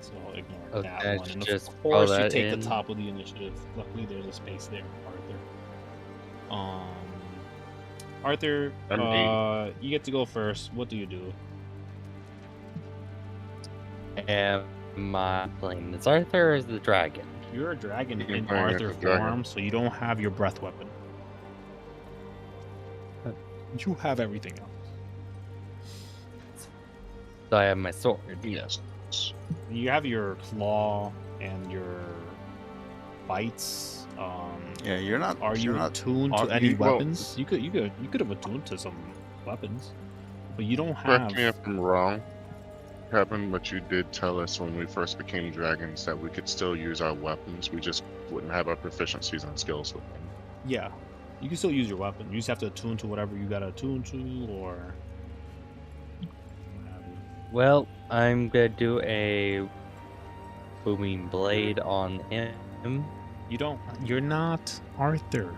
So I'll ignore Okay, that one. And just of throw course, you that take in. the top of the initiative. Luckily, there's a space there, Arthur. Arthur, you get to go first. What do you do? Am I playing as Arthur or as the dragon? You're a dragon You can in play as Arthur a dragon. form, so you don't have your breath weapon. You have everything else. So I have my sword. Yes. You have your claw and your bites. Yeah, you're not. Are you you're not attuned to are any you- well, weapons? You could have attuned to some weapons, but you don't have. Correct me if I'm wrong, Kevin, but you did tell us when we first became dragons that we could still use our weapons. We just wouldn't have our proficiencies and skills with them. Yeah, you can still use your weapon. You just have to attune to whatever you gotta attune to, or. Well, I'm gonna do a booming blade on him. You don't. You're not Arthur.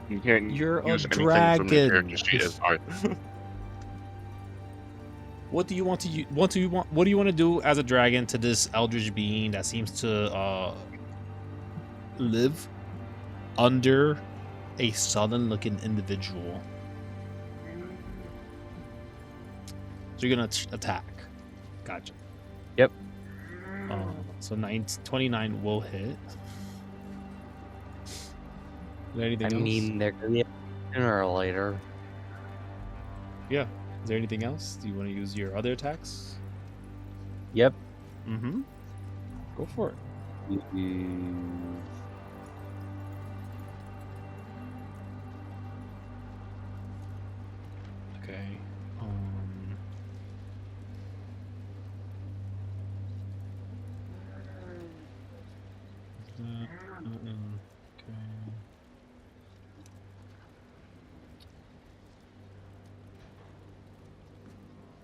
You can't You're a use anything from your dragon. character sheet as Arthur. What do you want to What do you want to do as a dragon to this eldritch being that seems to live under a sullen-looking individual? So you're gonna attack. Gotcha. Yep. So 29 will hit. Is there anything I else? mean, they're gonna be sooner or later. Yeah. Is there anything else? Do you want to use your other attacks? Yep. Mm-hmm. Go for it. Okay. Okay.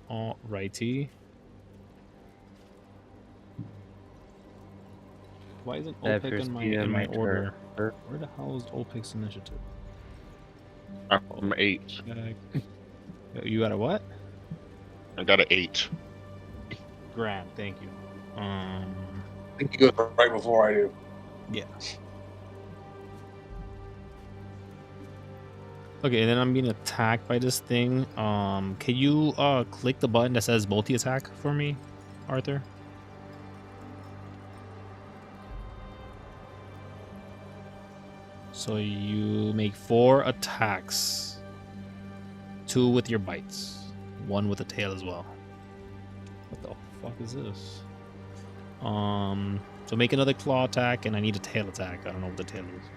Alrighty. Why isn't That OPIC in proceeded my my order? turn. Where the hell is OPIC's initiative? I'm 8. Check. You got a what? I got an 8. Grand, thank you. I think he goes right before I do. Yeah. Okay, and then I'm being attacked by this thing. Can you click the button that says multi-attack for me, Arthur? So you make 4 attacks. 2 with your bites. 1 with the tail as well. What the fuck is this? So make another claw attack, and I need a tail attack. I don't know what the tail is.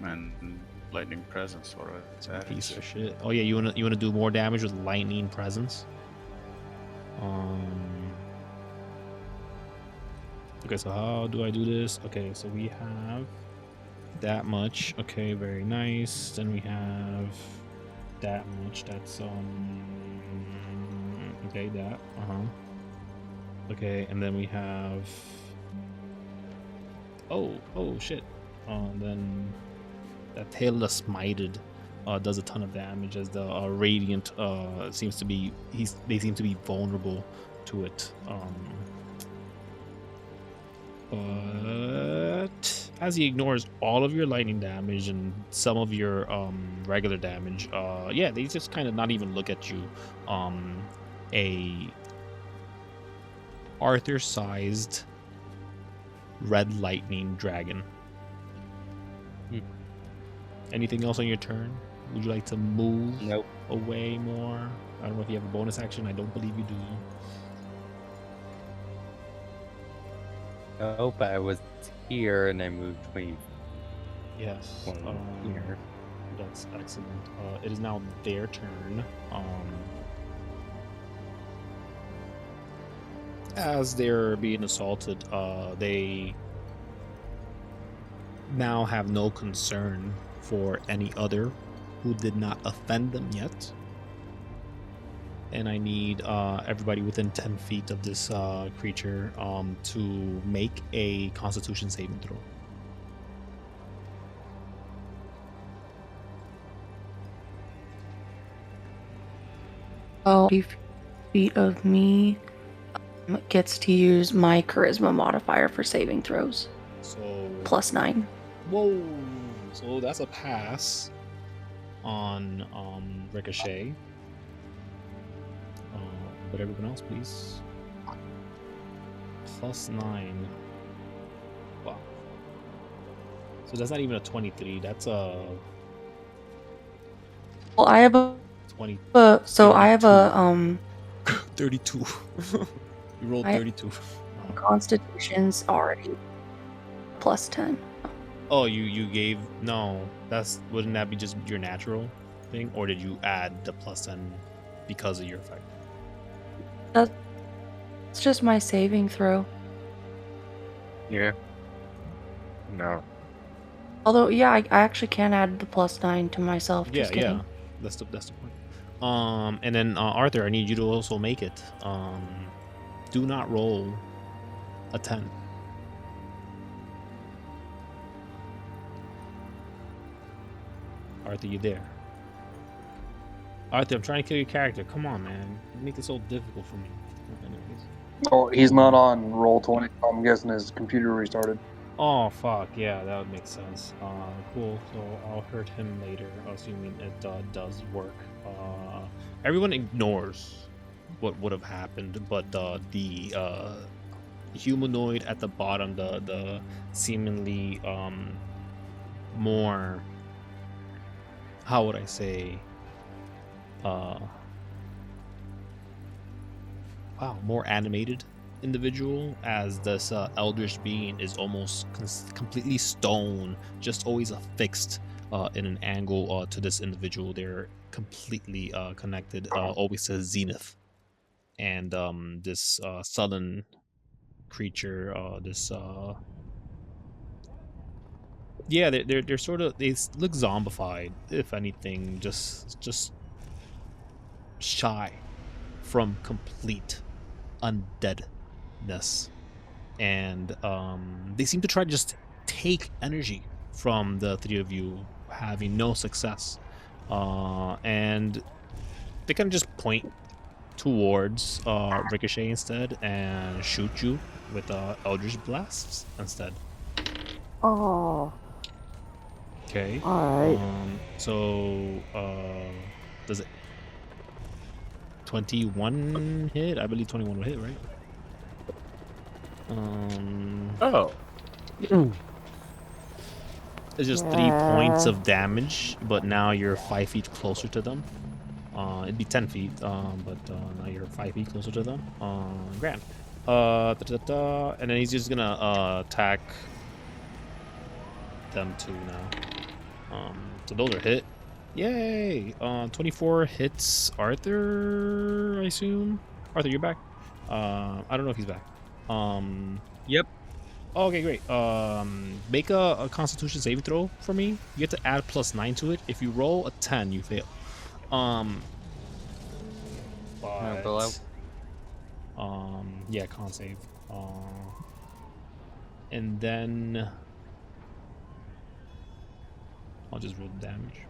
And lightning presence or attack. Piece of shit. Oh yeah, you wanna do more damage with lightning presence? Okay, so how do I do this? Okay, so we have that much. Okay, very nice. Then we have that much. That's okay, that. Okay, and then we have oh shit. Then that tailless smited does a ton of damage as the radiant seems to be they seem to be vulnerable to it. But as he ignores all of your lightning damage and some of your regular damage, yeah, they just kind of not even look at you. A Arthur-sized red lightning dragon. Anything else on your turn? Would you like to move Nope. away more? I don't know if you have a bonus action. I don't believe you do. Nope, I was here and I moved 20 Yes. here. That's excellent. It is now their turn. As they're being assaulted, they now have no concern for any other who did not offend them yet. And I need everybody within 10 feet of this creature to make a Constitution saving throw. Oh, 50 feet of me gets to use my charisma modifier for saving throws. So +9. whoa! So that's a pass on Ricochet. But everyone else, please. +9. Wow. So that's not even a 23. That's a Well, I have a 20. so I have a 32. You rolled 32. Constitution's already +10. Oh, you gave no. Wouldn't that be just your natural thing, or did you add the +10 because of your effect? It's just my saving throw. Yeah. No. Although, yeah, I actually can add the +9 to myself. Just kidding. Yeah. That's the point. And then Arthur, I need you to also make it. Do not roll a 10. Arthur, you there? Arthur, I'm trying to kill your character. Come on, man. You make it so difficult for me. Anyways. Oh, he's not on roll 20. I'm guessing his computer restarted. Oh, fuck. Yeah, that would make sense. Cool. So I'll hurt him later, assuming it does work. Everyone ignores what would have happened, but the humanoid at the bottom, the seemingly more, how would I say, wow, more animated individual, as this eldritch being is almost completely stone, just always affixed in an angle to this individual. They're completely connected, always to zenith. And this southern creature, yeah, they're sort of, they look zombified, if anything, just shy from complete undeadness. And they seem to try to just take energy from the three of you, having no success. And they kind of just point towards Ricochet instead and shoot you with Eldritch Blasts instead. Oh, Okay. all right. So does it 21 hit? I believe 21 will hit, right? Oh, It's just 3 points of damage, but now you're 5 feet closer to them. It'd be 10 feet, but now you're 5 feet closer to them. Grand. And then he's just gonna attack them too now. So those are hit. Yay! 24 hits Arthur, I assume. Arthur, you're back. I don't know if he's back. Yep. Okay, great. Make a Constitution saving throw for me. You have to add +9 to it. If you roll a 10, you fail. Below. Yeah, con save. And then I'll just roll the damage.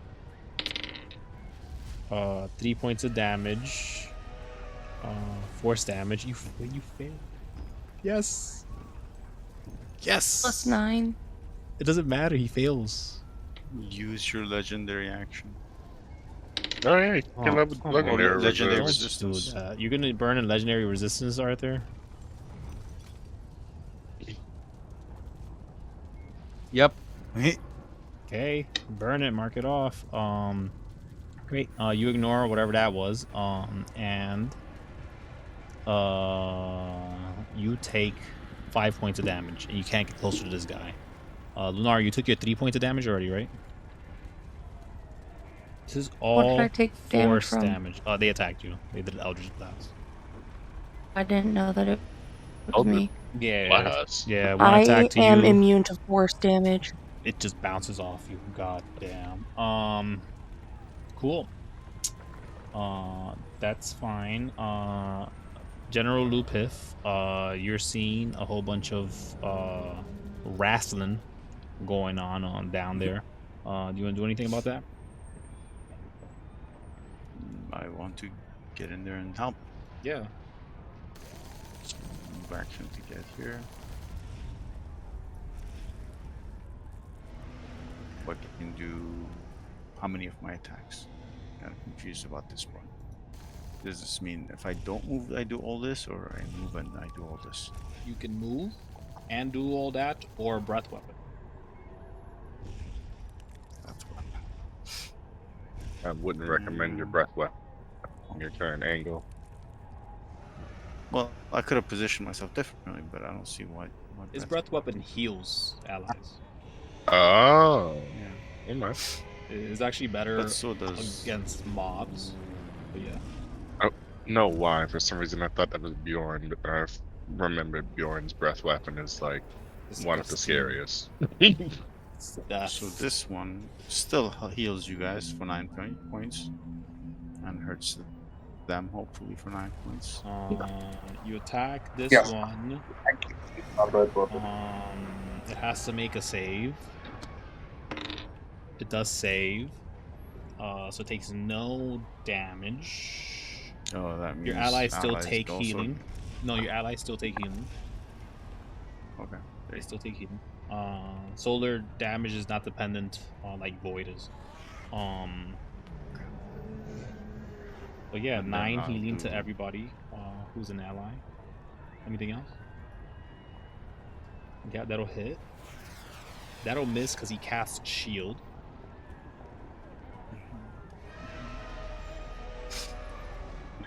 3 points of damage. Force damage. You fail. Yes. Yes. +9. It doesn't matter. He fails. Use your legendary action. oh yeah, you can Oh, have come legendary on. Legendary resistance. Don't do resistance. that. You're gonna burn a legendary resistance, Arthur. Yep. Okay, burn it. Mark it off. Great. You ignore whatever that was. And you take 5 points of damage, and you can't get closer to this guy. Lunara, you took your 3 points of damage already, right? This is What did all I take damage force from? damage. They attacked you. They did Eldritch Blast. I didn't know that it was Eldritch me. Yeah. Blast. Yeah. One I attack to am you. immune to force damage. It just bounces off you. God damn. Cool. That's fine. General Piff, you're seeing a whole bunch of wrestling going on down there. Do you want to do anything about that? I want to get in there and help. Yeah. Move action to get here. What can do? How many of my attacks? Kind of confused about this one. Does this mean if I don't move, I do all this, or I move and I do all this? You can move and do all that, or breath weapon. That's what. I wouldn't recommend your breath weapon on your current angle. Well, I could have positioned myself differently, but I don't see why. His breath weapon heals allies. Oh, Yeah. okay. It's actually better But so does. against mobs. But yeah. No, why? For some reason, I thought that was Bjorn, but I remembered Bjorn's breath weapon is like one of the scariest. So this one still heals you guys for 9 points, and hurts them hopefully for 9 points. You attack this Yes. one. My breath weapon. It has to make a save. It does save. So it takes no damage. Oh, that means Your allies still allies take also- healing. No, your allies still take healing. Okay. They still take healing. Solar damage is not dependent on like Void is. But yeah, And then 9 I'll healing to do- everybody who's an ally. Anything else? Yeah, that'll hit. That'll miss because he casts shield.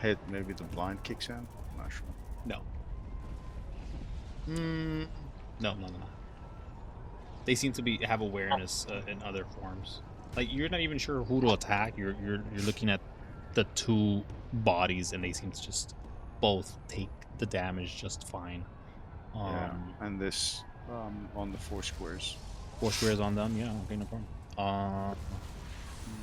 Hit, maybe the blind kicks in. I'm not sure. No. No. They seem to have awareness in other forms. Like you're not even sure who to attack. You're looking at the two bodies, and they seem to just both take the damage just fine. Yeah, and this on the 4 squares. 4 squares on them. Yeah, okay, no problem.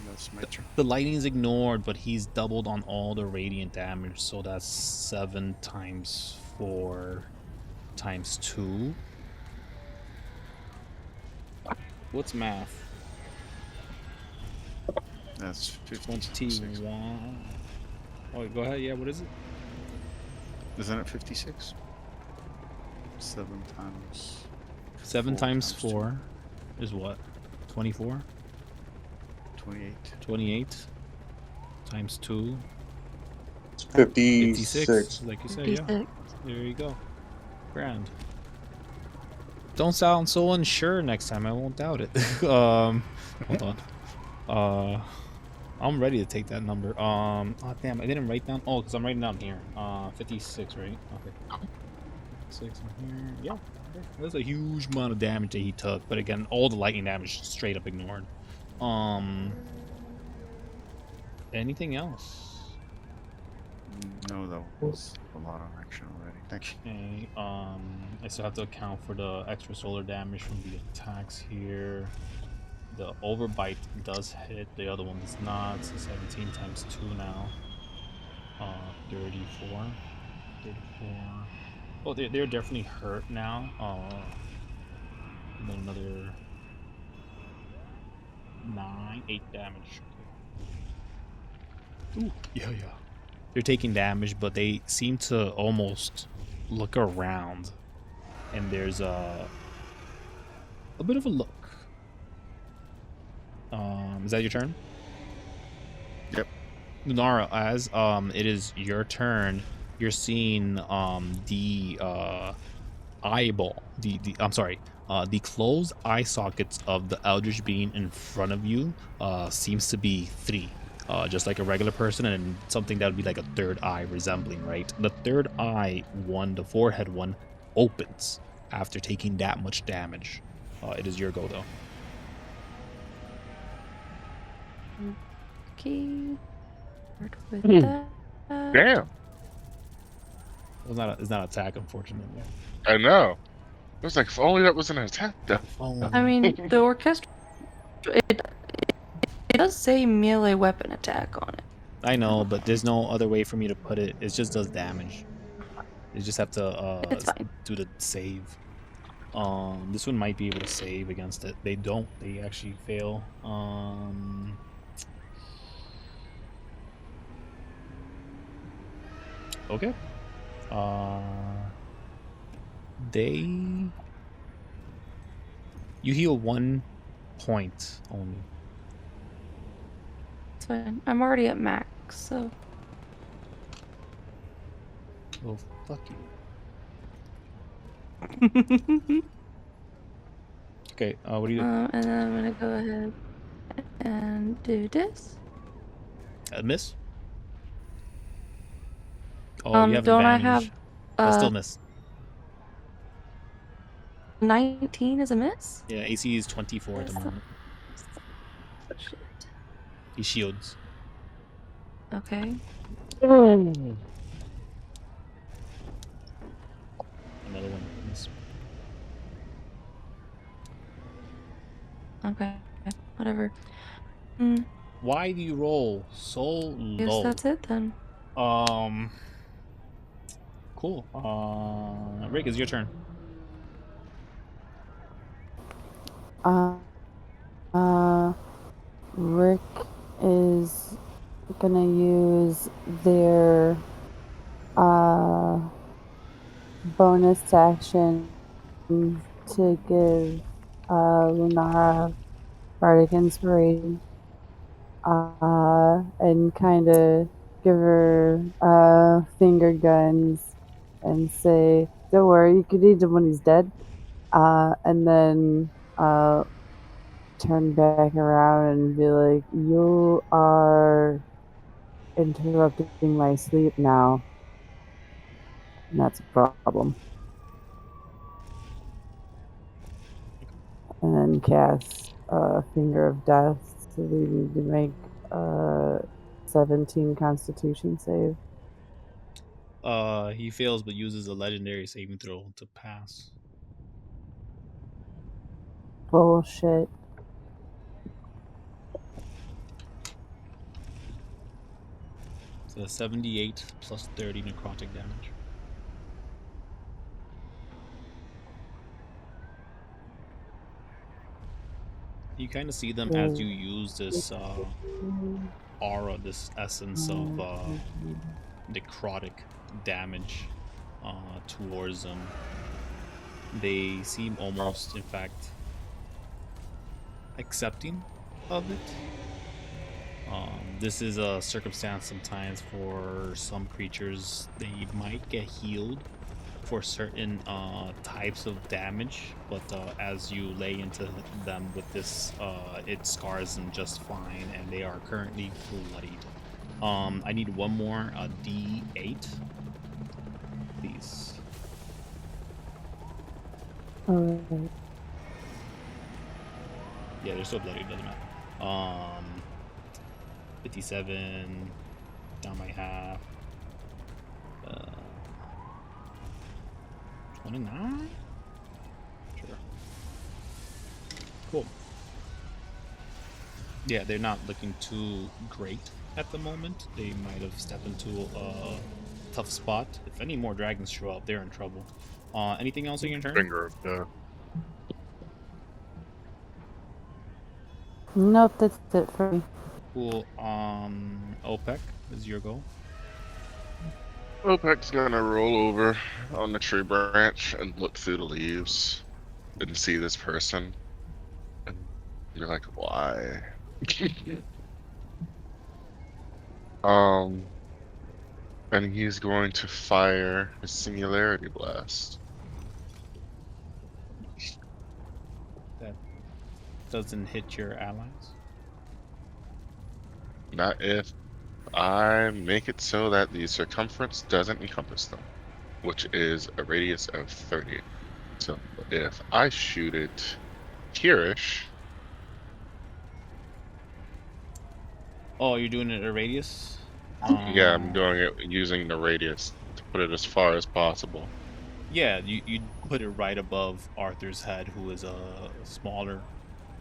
That's my turn. The lightning is ignored, but he's doubled on all the radiant damage, so that's 7 times 4 times 2. What's math? That's 56. 21. Oh, go ahead. Yeah, what is it? Isn't it 56? 7 times. 7 4 times times 4 is what? 24? 28. 28 times 2. It's 56. Like you said, yeah. 56. There you go. Grand. Don't sound so unsure next time. I won't doubt it. Hold on. I'm ready to take that number. Oh damn, I didn't write down. Oh, because I'm writing down here. 56, right? Okay. 6 in here. Yeah. Okay. That's a huge amount of damage that he took. But again, all the lightning damage straight up ignored. Anything else? No, that was a lot of action already. Thank you. Okay, I still have to account for the extra solar damage from the attacks here. The overbite does hit, the other one does not. So 17 times 2 now. 34. Oh, they're definitely hurt now. And then another 8 damage. Ooh, yeah. They're taking damage, but they seem to almost look around, and there's a bit of a look. Is that your turn? Yep. Lunara, as it is your turn, you're seeing the eyeball, the closed eye sockets of the Eldritch Being in front of you seems to be 3. Just like a regular person, and something that would be like a third eye resembling, right? The third eye one, the forehead one, opens after taking that much damage. It is your go, though. Okay. Start with that. Damn. It's not an attack, unfortunately. I know. It was like, if only that was an attack, though. I mean, the orchestra. It does say melee weapon attack on it. I know, but there's no other way for me to put it. It just does damage. You just have to It's fine. do the save. This one might be able to save against it. They don't. They actually fail. Okay. You heal 1 point only. It's fine. I'm already at max, so. Oh, fuck you. Okay, what do you do? And then I'm gonna go ahead and do this. Miss? Oh, you have don't I advantage. have I'll still miss. 19 is a miss? Yeah, AC is 24 at the moment. Oh, shit. He shields. Okay. Another one. Miss. Okay. Whatever. Why do you roll so Guess low? that's it then. Cool. Rick, it's your turn. Rick is gonna use their bonus action to give Lunara Bardic Inspiration and kind of give her finger guns and say, "Don't worry, you can eat him when he's dead," and then turn back around and be like, "You are interrupting my sleep now, and that's a problem." and then cast Finger of Death. So we need to make 17 Constitution save. He fails but uses a legendary saving throw to pass. Bullshit. So 78 plus 30 necrotic damage. You kind of see them as you use this aura, this essence of necrotic damage towards them. They seem almost, in fact, accepting of it. This is a circumstance sometimes for some creatures. They might get healed for certain types of damage, but as you lay into them with this, it scars them just fine, and they are currently bloodied. I need one more D8, please. Alright. Yeah, they're still bloody, doesn't matter. 57 down by half. 29? Sure. Cool. Yeah, they're not looking too great at the moment. They might have stepped into a tough spot. If any more dragons show up, they're in trouble. Anything else in your turn? Finger of Death. Nope, that's it for me. Cool. OPEC is your goal. Opek's gonna roll over on the tree branch and look through the leaves and see this person. And you're like, why? And he's going to fire his Singularity Blast. That doesn't hit your allies. Not if I make it so that the circumference doesn't encompass them, which is a radius of 30. So if I shoot it here-ish, Oh, you're doing it at a radius? yeah, I'm doing it using the radius to put it as far as possible. Yeah, you put it right above Arthur's head, who is a smaller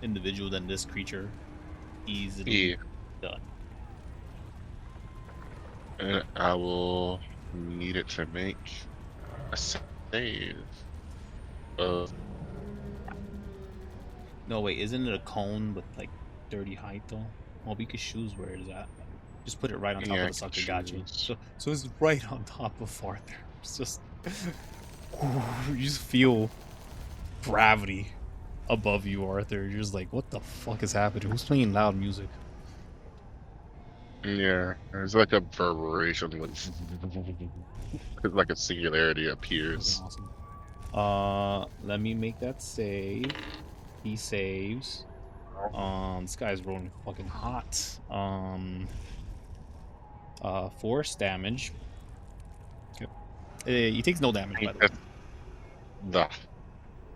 individual than this creature. Easily Yeah. done. And I will need it to make a save of No, wait, isn't it a cone with like 30 height though? Well, we could choose where it is at. Just put it right on top Yeah, I of the sucker. could Got you. choose. So it's right on top of Arthur. It's just you just feel gravity above you, Arthur. You're just like, what the fuck is happening? Who's playing loud music? yeah, there's like a vibration, like a singularity appears. Awesome. Let me make that save. He saves. This guy's rolling fucking hot. Force damage. Okay. He takes no damage, by the way. The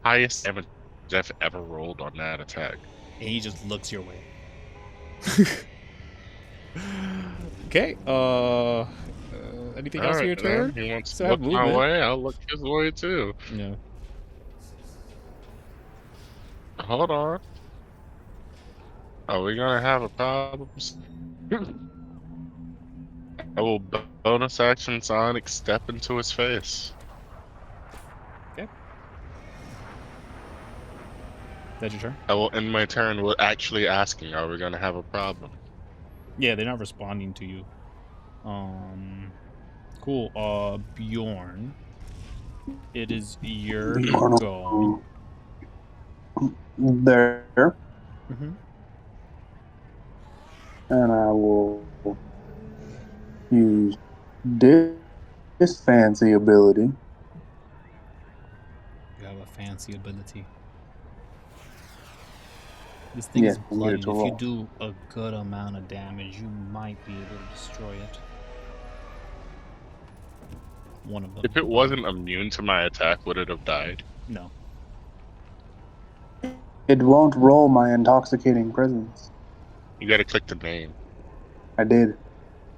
highest damage I've ever rolled on that attack. And he just looks your way. Okay. Anything else in your turn? He wants So to have look my movement. way. I'll look his way too. Yeah. Hold on. Are we gonna have a problem? I will bonus action Sonic step into his face. Okay. That's your turn? I will end my turn with actually asking, are we gonna have a problem? Yeah, they're not responding to you. Cool. Bjorn. It is your go. There. Mm-hmm. And I will use this fancy ability. You have a fancy ability. This thing Yeah, is I need it bloodied. If to you roll. do a good amount of damage, you might be able to destroy it. One of them. If it wasn't immune to my attack, would it have died? No. It won't roll my intoxicating presence. You gotta click the name. I did.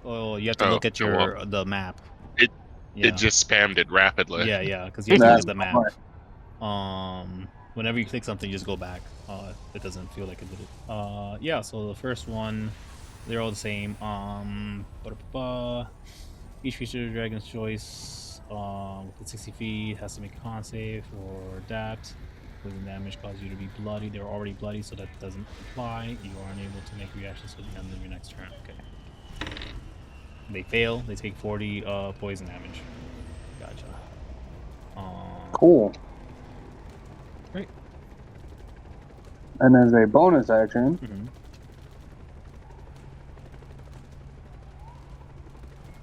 Oh, you have to Oh, look at well, the map. it Yeah. it just spammed it rapidly. Yeah, because you have to look That's at the map. fine. Whenever you click something, just go back. It doesn't feel like it did it. Yeah. So the first one, they're all the same. Each creature dragon's choice, within 60 feet has to make a con save for that. Poison damage causes you to be bloody. They're already bloody, so that doesn't apply. You are unable to make reactions to the end of your next turn. Okay. They fail. They take 40 poison damage. Gotcha. Cool. Great. And as a bonus action, Mm-hmm.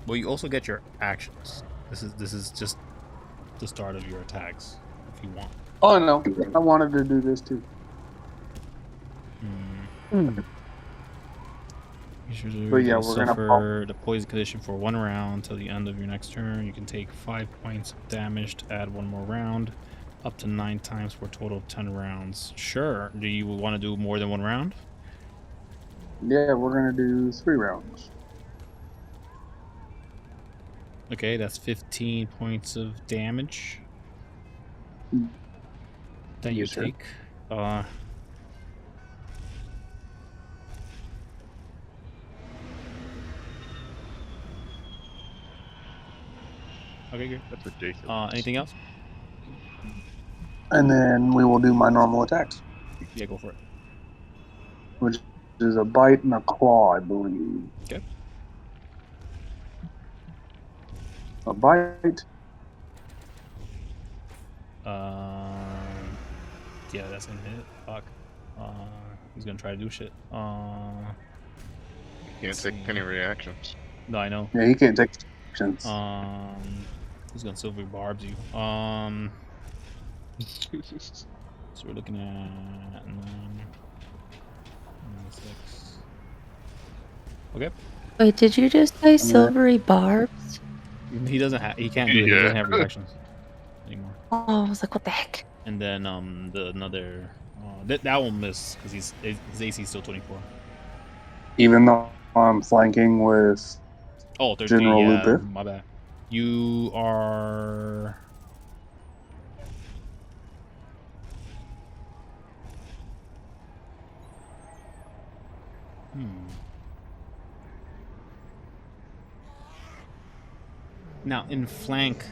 Well, you also get your actions. This is just the start of your attacks, if you want. oh no, I wanted to do this too. But yeah, we're gonna suffer the poison condition for 1 round till the end of your next turn. You can take 5 points of damage to add 1 more round, up to 9 times for a total of 10 rounds. Sure. Do you want to do more than 1 round? Yeah, we're gonna do 3 rounds. Okay, that's 15 points of damage that you Yes, sir. take. Okay, good. That's ridiculous. Anything else? And then we will do my normal attacks, Yeah, go for it. which is a bite and a claw, I believe. Okay. A bite. Yeah, that's gonna hit. Fuck. He's gonna try to do shit. You can't take any reactions. No, I know. Yeah, he can't take actions. He's gonna silver barbs you. So we're looking at 9, 6. Okay. Wait, did you just say silvery barbs? He doesn't have. He can't do it. He doesn't have reactions anymore. Oh, I was like, what the heck? And then another. That one missed because his AC is still 24. Even though I'm flanking with Oh, 13. General Yeah, Lupus. my bad. You are. Now, in flank,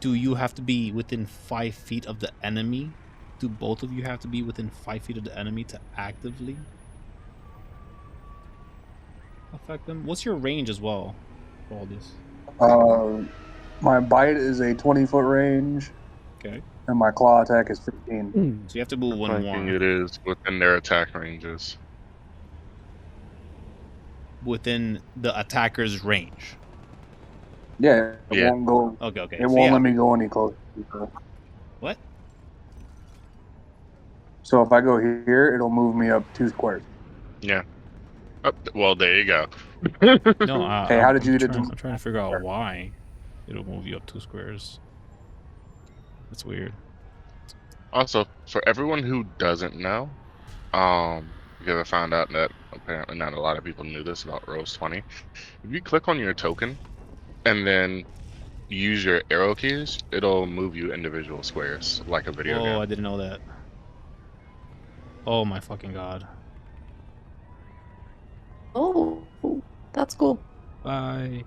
do you have to be within 5 feet of the enemy? Do both of you have to be within 5 feet of the enemy to actively affect them? What's your range as well for all this? My bite is a 20-foot range. Okay. And my claw attack is 15. So you have to move one Flanking more it is within their attack ranges. within the attacker's range. Yeah, it Yeah. won't go. Okay. It So won't yeah. let me go any closer. What? So if I go here, it'll move me up 2 squares. Yeah. Oh, well, there you go. No, Hey, how did you get it? I'm trying to figure out why it'll move you up 2 squares. That's weird. Also, for everyone who doesn't know, because I found out that apparently not a lot of people knew this about Rose 20. If you click on your token and then use your arrow keys, it'll move you individual squares like a video Oh, game. I didn't know that. Oh my fucking god. Oh, that's cool. Bye.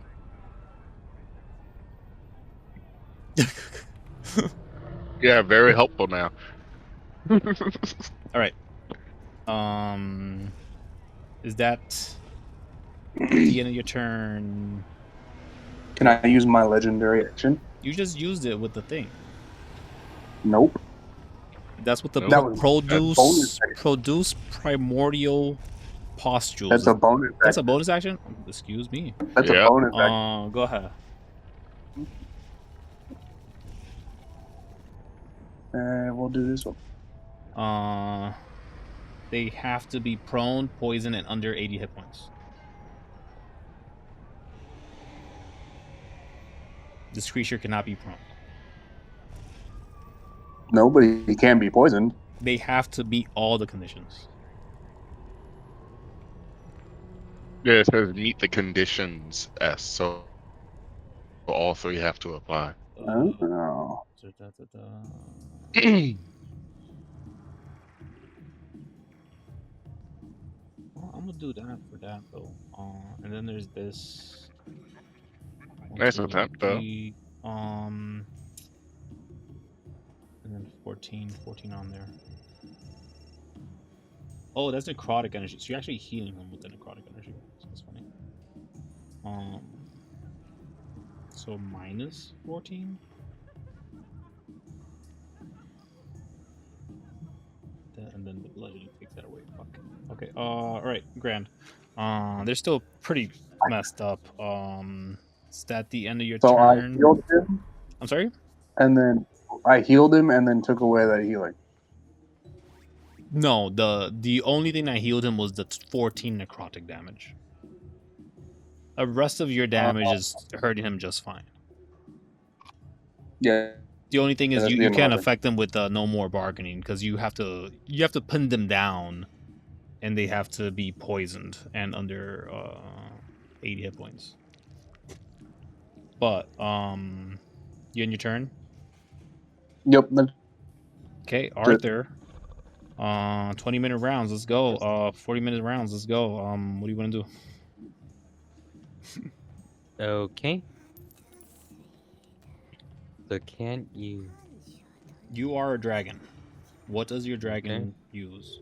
Yeah, very helpful now. All right. Is that the end of your turn? Can I use my legendary action? You just used it with the thing. Nope. That's what the That was a bonus action. produce primordial pustules. That's a bonus. That's a action. bonus action? Excuse me. That's Yeah. a bonus action. Go ahead. We'll do this one. They have to be prone, poison, and under 80 hit points. This creature cannot be prone. No, but he can be poisoned. They have to meet all the conditions. Yeah, it says meet the conditions S, so all three have to apply. Oh. Well, I'm gonna do that for that though. And then there's this. One, Nice 2, attempt, though. 3, and then 14 on there. Oh, that's necrotic energy. So you're actually healing him with the necrotic energy. So that's funny. So minus 14. And then the bludgeoning takes that away. Fuck. Okay. All right. Grand. They're still pretty messed up. Is that the end of your So I turn? healed him, I'm sorry. and then I healed him, and then took away that healing. No, the only thing that healed him was the 14 necrotic damage. The rest of your damage is hurting him just fine. Yeah. The only thing is that's the you end of can't my turn. affect them with no more bargaining because you have to pin them down, and they have to be poisoned and under 80 hit points. But you in your turn. Yep. Okay, Arthur. 20-minute rounds. Let's go. 40-minute rounds. Let's go. What do you want to do? Okay. So can't you? You are a dragon. What does your dragon use?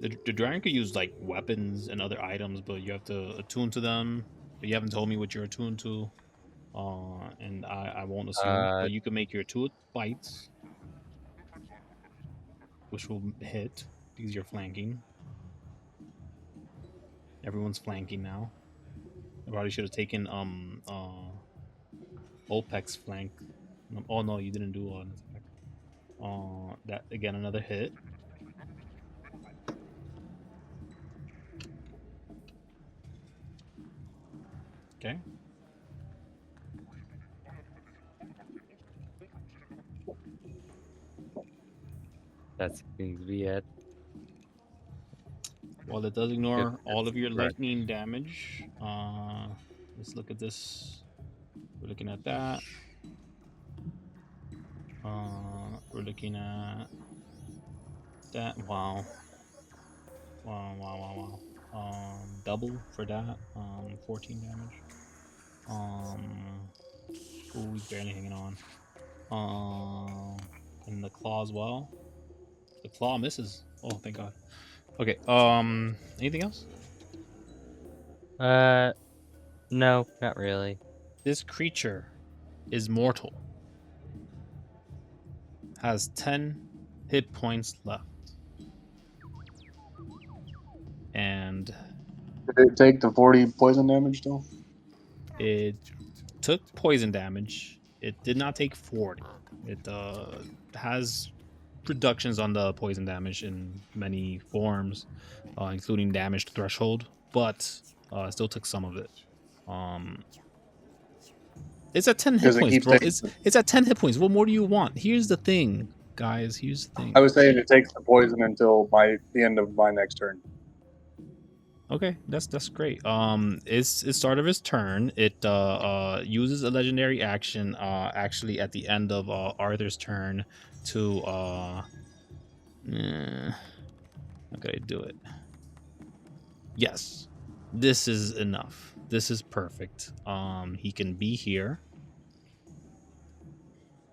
The dragon could use like weapons and other items, but you have to attune to them. But you haven't told me what you're attuned to. And I won't assume. But you can make your 2 bites, which will hit because you're flanking. Everyone's flanking now. I probably should have taken OPEX flank. Oh no, you didn't do an attack. That again, another hit. Okay. That's going to be it. Well, it does ignore all of your lightning damage. Let's look at this. We're looking at that. We're looking at that. Wow. Double for that. 14 damage. Ooh, he's barely hanging on. And the claw as well. The claw misses. Oh, thank God. Okay. Anything else? No, not really. This creature is mortal. Has 10 hit points left. And did it take the 40 poison damage still? it took poison damage. It did not take 40. It has reductions on the poison damage in many forms, including damage threshold, but it still took some of it. It's at 10 hit points, bro. It's at 10 hit points. What more do you want? Here's the thing, guys. Here's the thing. I was saying it takes the poison until the end of my next turn. Okay, that's great. It's start of his turn. It uses a legendary action actually at the end of Arthur's turn to how could I do it? Yes. This is enough. This is perfect. He can be here.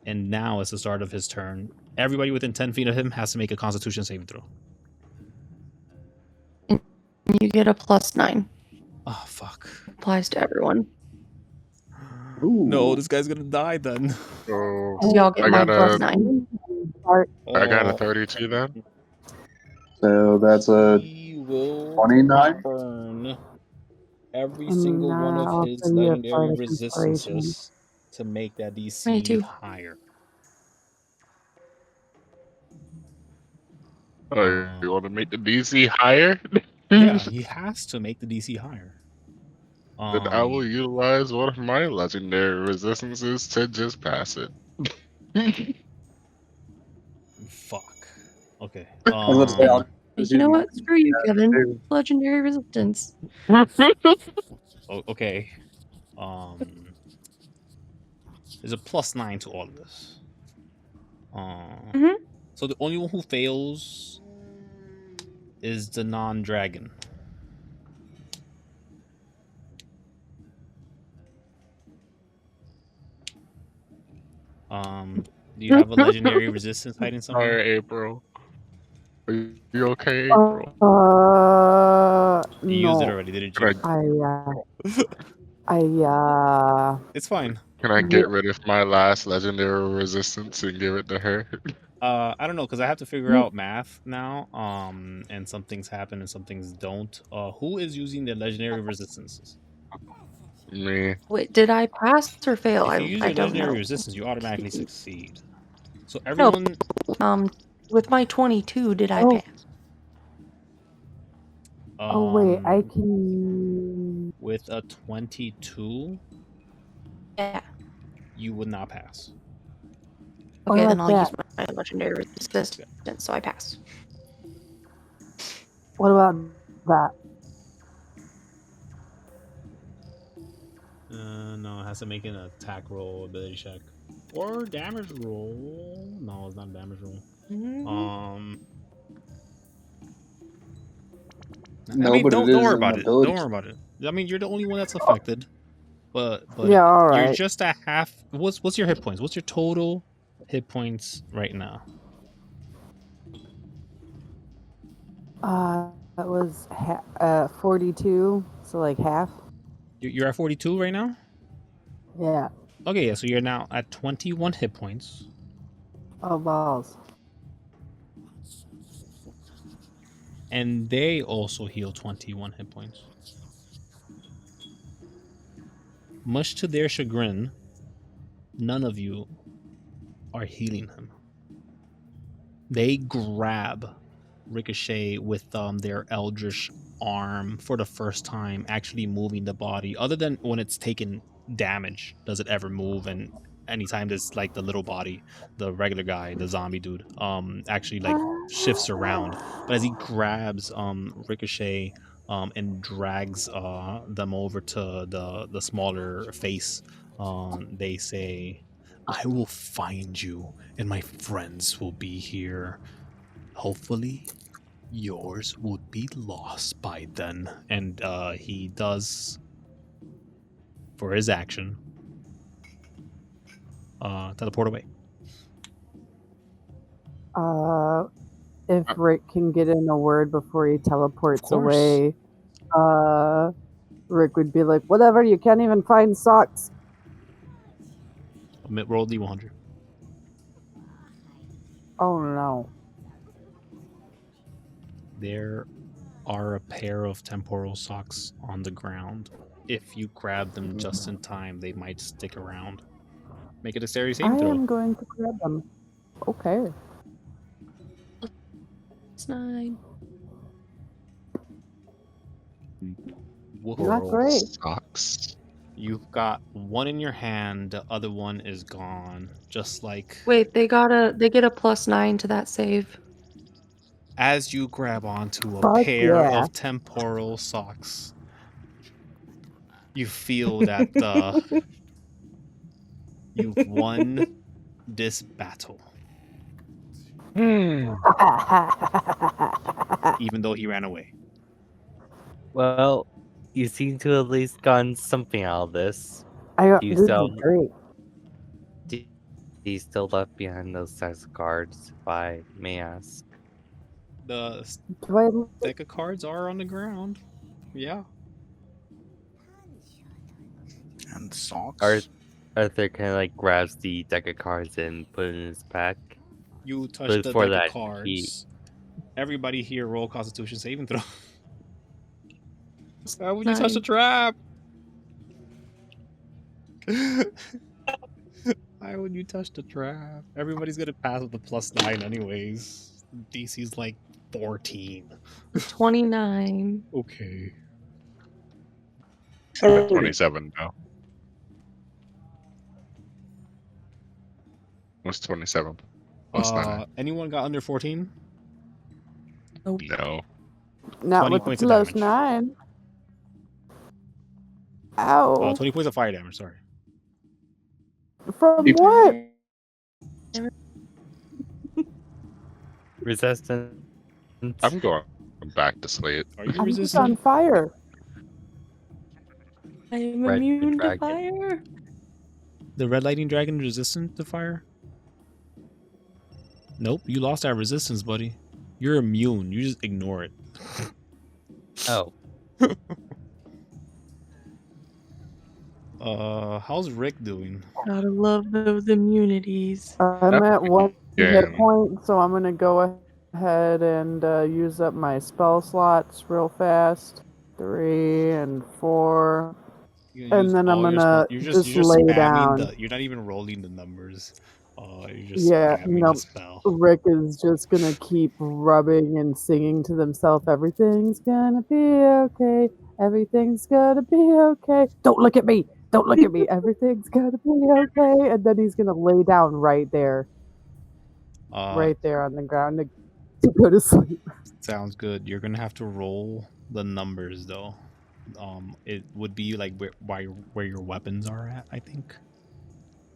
And now it's the start of his turn. Everybody within 10 feet of him has to make a Constitution saving throw. You get a +9. Oh, fuck. Applies to everyone. Ooh. No, this guy's gonna die then. Oh, Y'all get I my got +9. I got a 32 then. So that's a He will 29. burn every And single one of now his for your legendary bardic resistances to make that DC 22. higher. Oh, you want to make the DC higher? Yeah, he has to make the DC higher. Then I will utilize one of my legendary resistances to just pass it. Fuck. Okay. I was gonna say, I'll just You know use what? Screw you, Kevin. too. Legendary resistance. Okay. There's a +9 to all of this. Mhm. So the only one who fails is the non-dragon. Do you have a legendary resistance hiding somewhere? Sorry, April. Are you okay, Uh, April? You used it no. already, didn't Can you? It's fine. I get rid of my last legendary resistance and give it to her? I don't know because I have to figure out math now. And some things happen and some things don't. Who is using the legendary resistances? Me. Wait, did I pass or fail? If you use I your don't legendary know. resistance, you automatically succeed. So No, everyone, with my 22, did I Oh. pass? Oh wait, I um, can. with a 22, Yeah. you would not pass. What Okay, then about I'll use that? my legendary resistance, so I pass. What about that? No, it has to make an attack roll, ability check, or damage roll. No, it's not a damage roll. I No, mean, but it don't is worry an about it. Don't ability. worry about it. I mean, you're the only one that's affected, but Yeah, all you're right. just a half. What's your hit points? What's your total hit points right now? That was 42, so like half. You're at 42 right now. Yeah. Okay, yeah. So you're now at 21 hit points. Oh balls. And they also heal 21 hit points. Much to their chagrin, none of you are healing him. They grab Ricochet with their eldritch arm for the first time, actually moving the body. Other than when it's taken damage, does it ever move? And anytime there's like the little body, the regular guy, the zombie dude, actually like shifts around. But as he grabs Ricochet and drags them over to the smaller face, they say, "I will find you, and my friends will be here. Hopefully, yours would be lost by then." And he does, for his action, teleport away. If Rick can get in a word before he teleports course. away, Rick would be like, "Whatever, you can't even find socks." Roll D100. Oh no. There are a pair of temporal socks on the ground. If you grab them just in time, they might stick around. Make a dexterity I saving throw. am going to grab them. Okay. It's 9. Woof. Not great. Socks. You've got one in your hand, the other one is gone. Just like Wait, they get a +9 to that save. as you grab onto a Fuck pair yeah. of temporal socks, you feel that you've won this battle. Even though he ran away. Well, you seem to at least gotten something out of this. This You is still, great. he still left behind those sets of cards, if I may ask. The Do I deck of cards are on the ground. Yeah. And socks. Arthur kind of like grabs the deck of cards and put it in his pack. You touch But the before deck that, of cards. Everybody here roll Constitution saving throw. Why would you touch the 9. trap? Why would you touch the trap? Everybody's gonna pass with the +9 anyways. DC's like 14. 29. Okay. I'm at 27 now. What's 27? +9. Anyone got under 14? No. Not 20 with the points of plus damage. 9. Ow. 20 points of fire damage, sorry. From what? Resistance. I'm going back to sleep. Are you I'm just resistant? on fire. I am Red immune to dragon. fire. The red lightning dragon resistant to fire? Nope, you lost that resistance, buddy. You're immune. You just ignore it. Oh, How's Rick doing? Gotta love those immunities. I'm at 1 hit Again. point, so I'm gonna go ahead and use up my spell slots real fast. 3 and 4. You're gonna And use then I'm all your gonna spell- you're just just lay spamming down. you're not even rolling the numbers. You're just Yeah, spamming no. the spell. Rick is just gonna keep rubbing and singing to himself, everything's gonna be okay, everything's gonna be okay. Don't look at me, don't look at me, everything's gonna be okay. And then he's gonna lay down right there on the ground to go to sleep. Sounds good. You're gonna have to roll the numbers though. It would be like where your weapons are at, I think.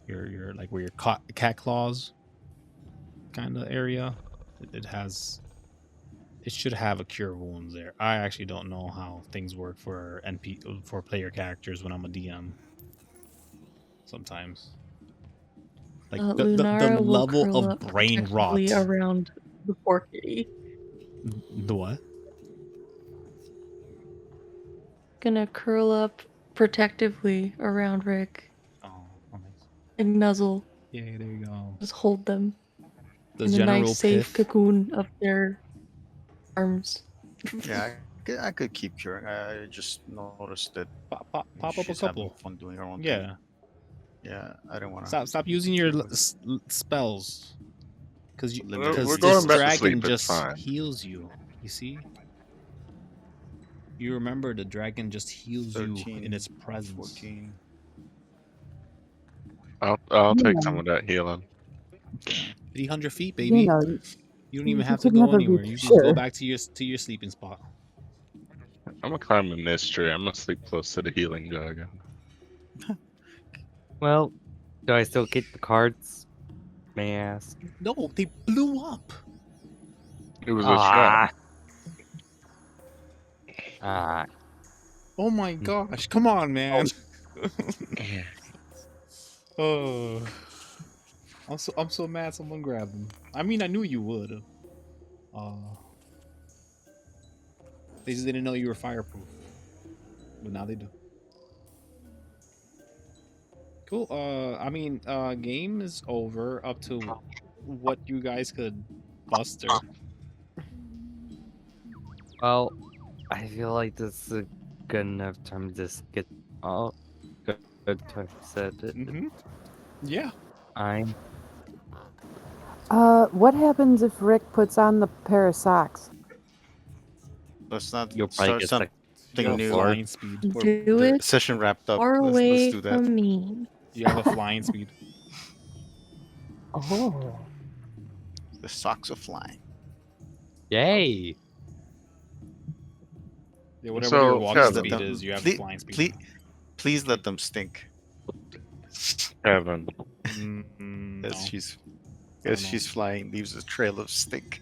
Your like where your cat claws kind of area. It should have a cure wounds there. I actually don't know how things work for for player characters when I'm a DM. Sometimes, like the Lunara will level curl of up brain rot. protectively around the poor kitty. The what? Gonna curl up protectively around Rick Oh, nice. and nuzzle. Yeah, there you go. Just hold them Does in a General nice, safe Piff? cocoon of their arms. Yeah, I could keep curing. I just noticed that Pop up a she's having couple. fun doing her own thing. Yeah. Yeah, I don't want to. Stop using your spells. Because We're this going back to dragon sleep, it's just fine. heals you. You see? You remember the dragon just heals you 13, in its presence. 14. I'll take some of that healing. 300 feet, baby. You know, You don't even you have to could go never be anywhere. You just sure. go back to your sleeping spot. I'm gonna climb in this tree. I'm gonna sleep close to the healing dragon. well, do I still get the cards? May I ask? No, they blew up. It was a shot. Ah, Oh my gosh! Come on, man. Oh, I'm so mad. Someone grabbed them. I mean, I knew you would. They just didn't know you were fireproof, but now they do. Cool. I mean, game is over. Up to what you guys could muster. well, I feel like this is a good enough time to just get all good to set it. Mm-hmm. Yeah. I'm what happens if Rick puts on the pair of socks? Let's not you'll probably start get something new. Flying speed. Do The it session wrapped up. far Let's away do that. from me. You have a flying speed. Oh. The socks are flying. Yay! Yeah, whatever So, your walking Kevin, speed is, you have please, flying speed. please let them stink. Kevin. No. As she's I don't as know. she's flying, leaves a trail of stink.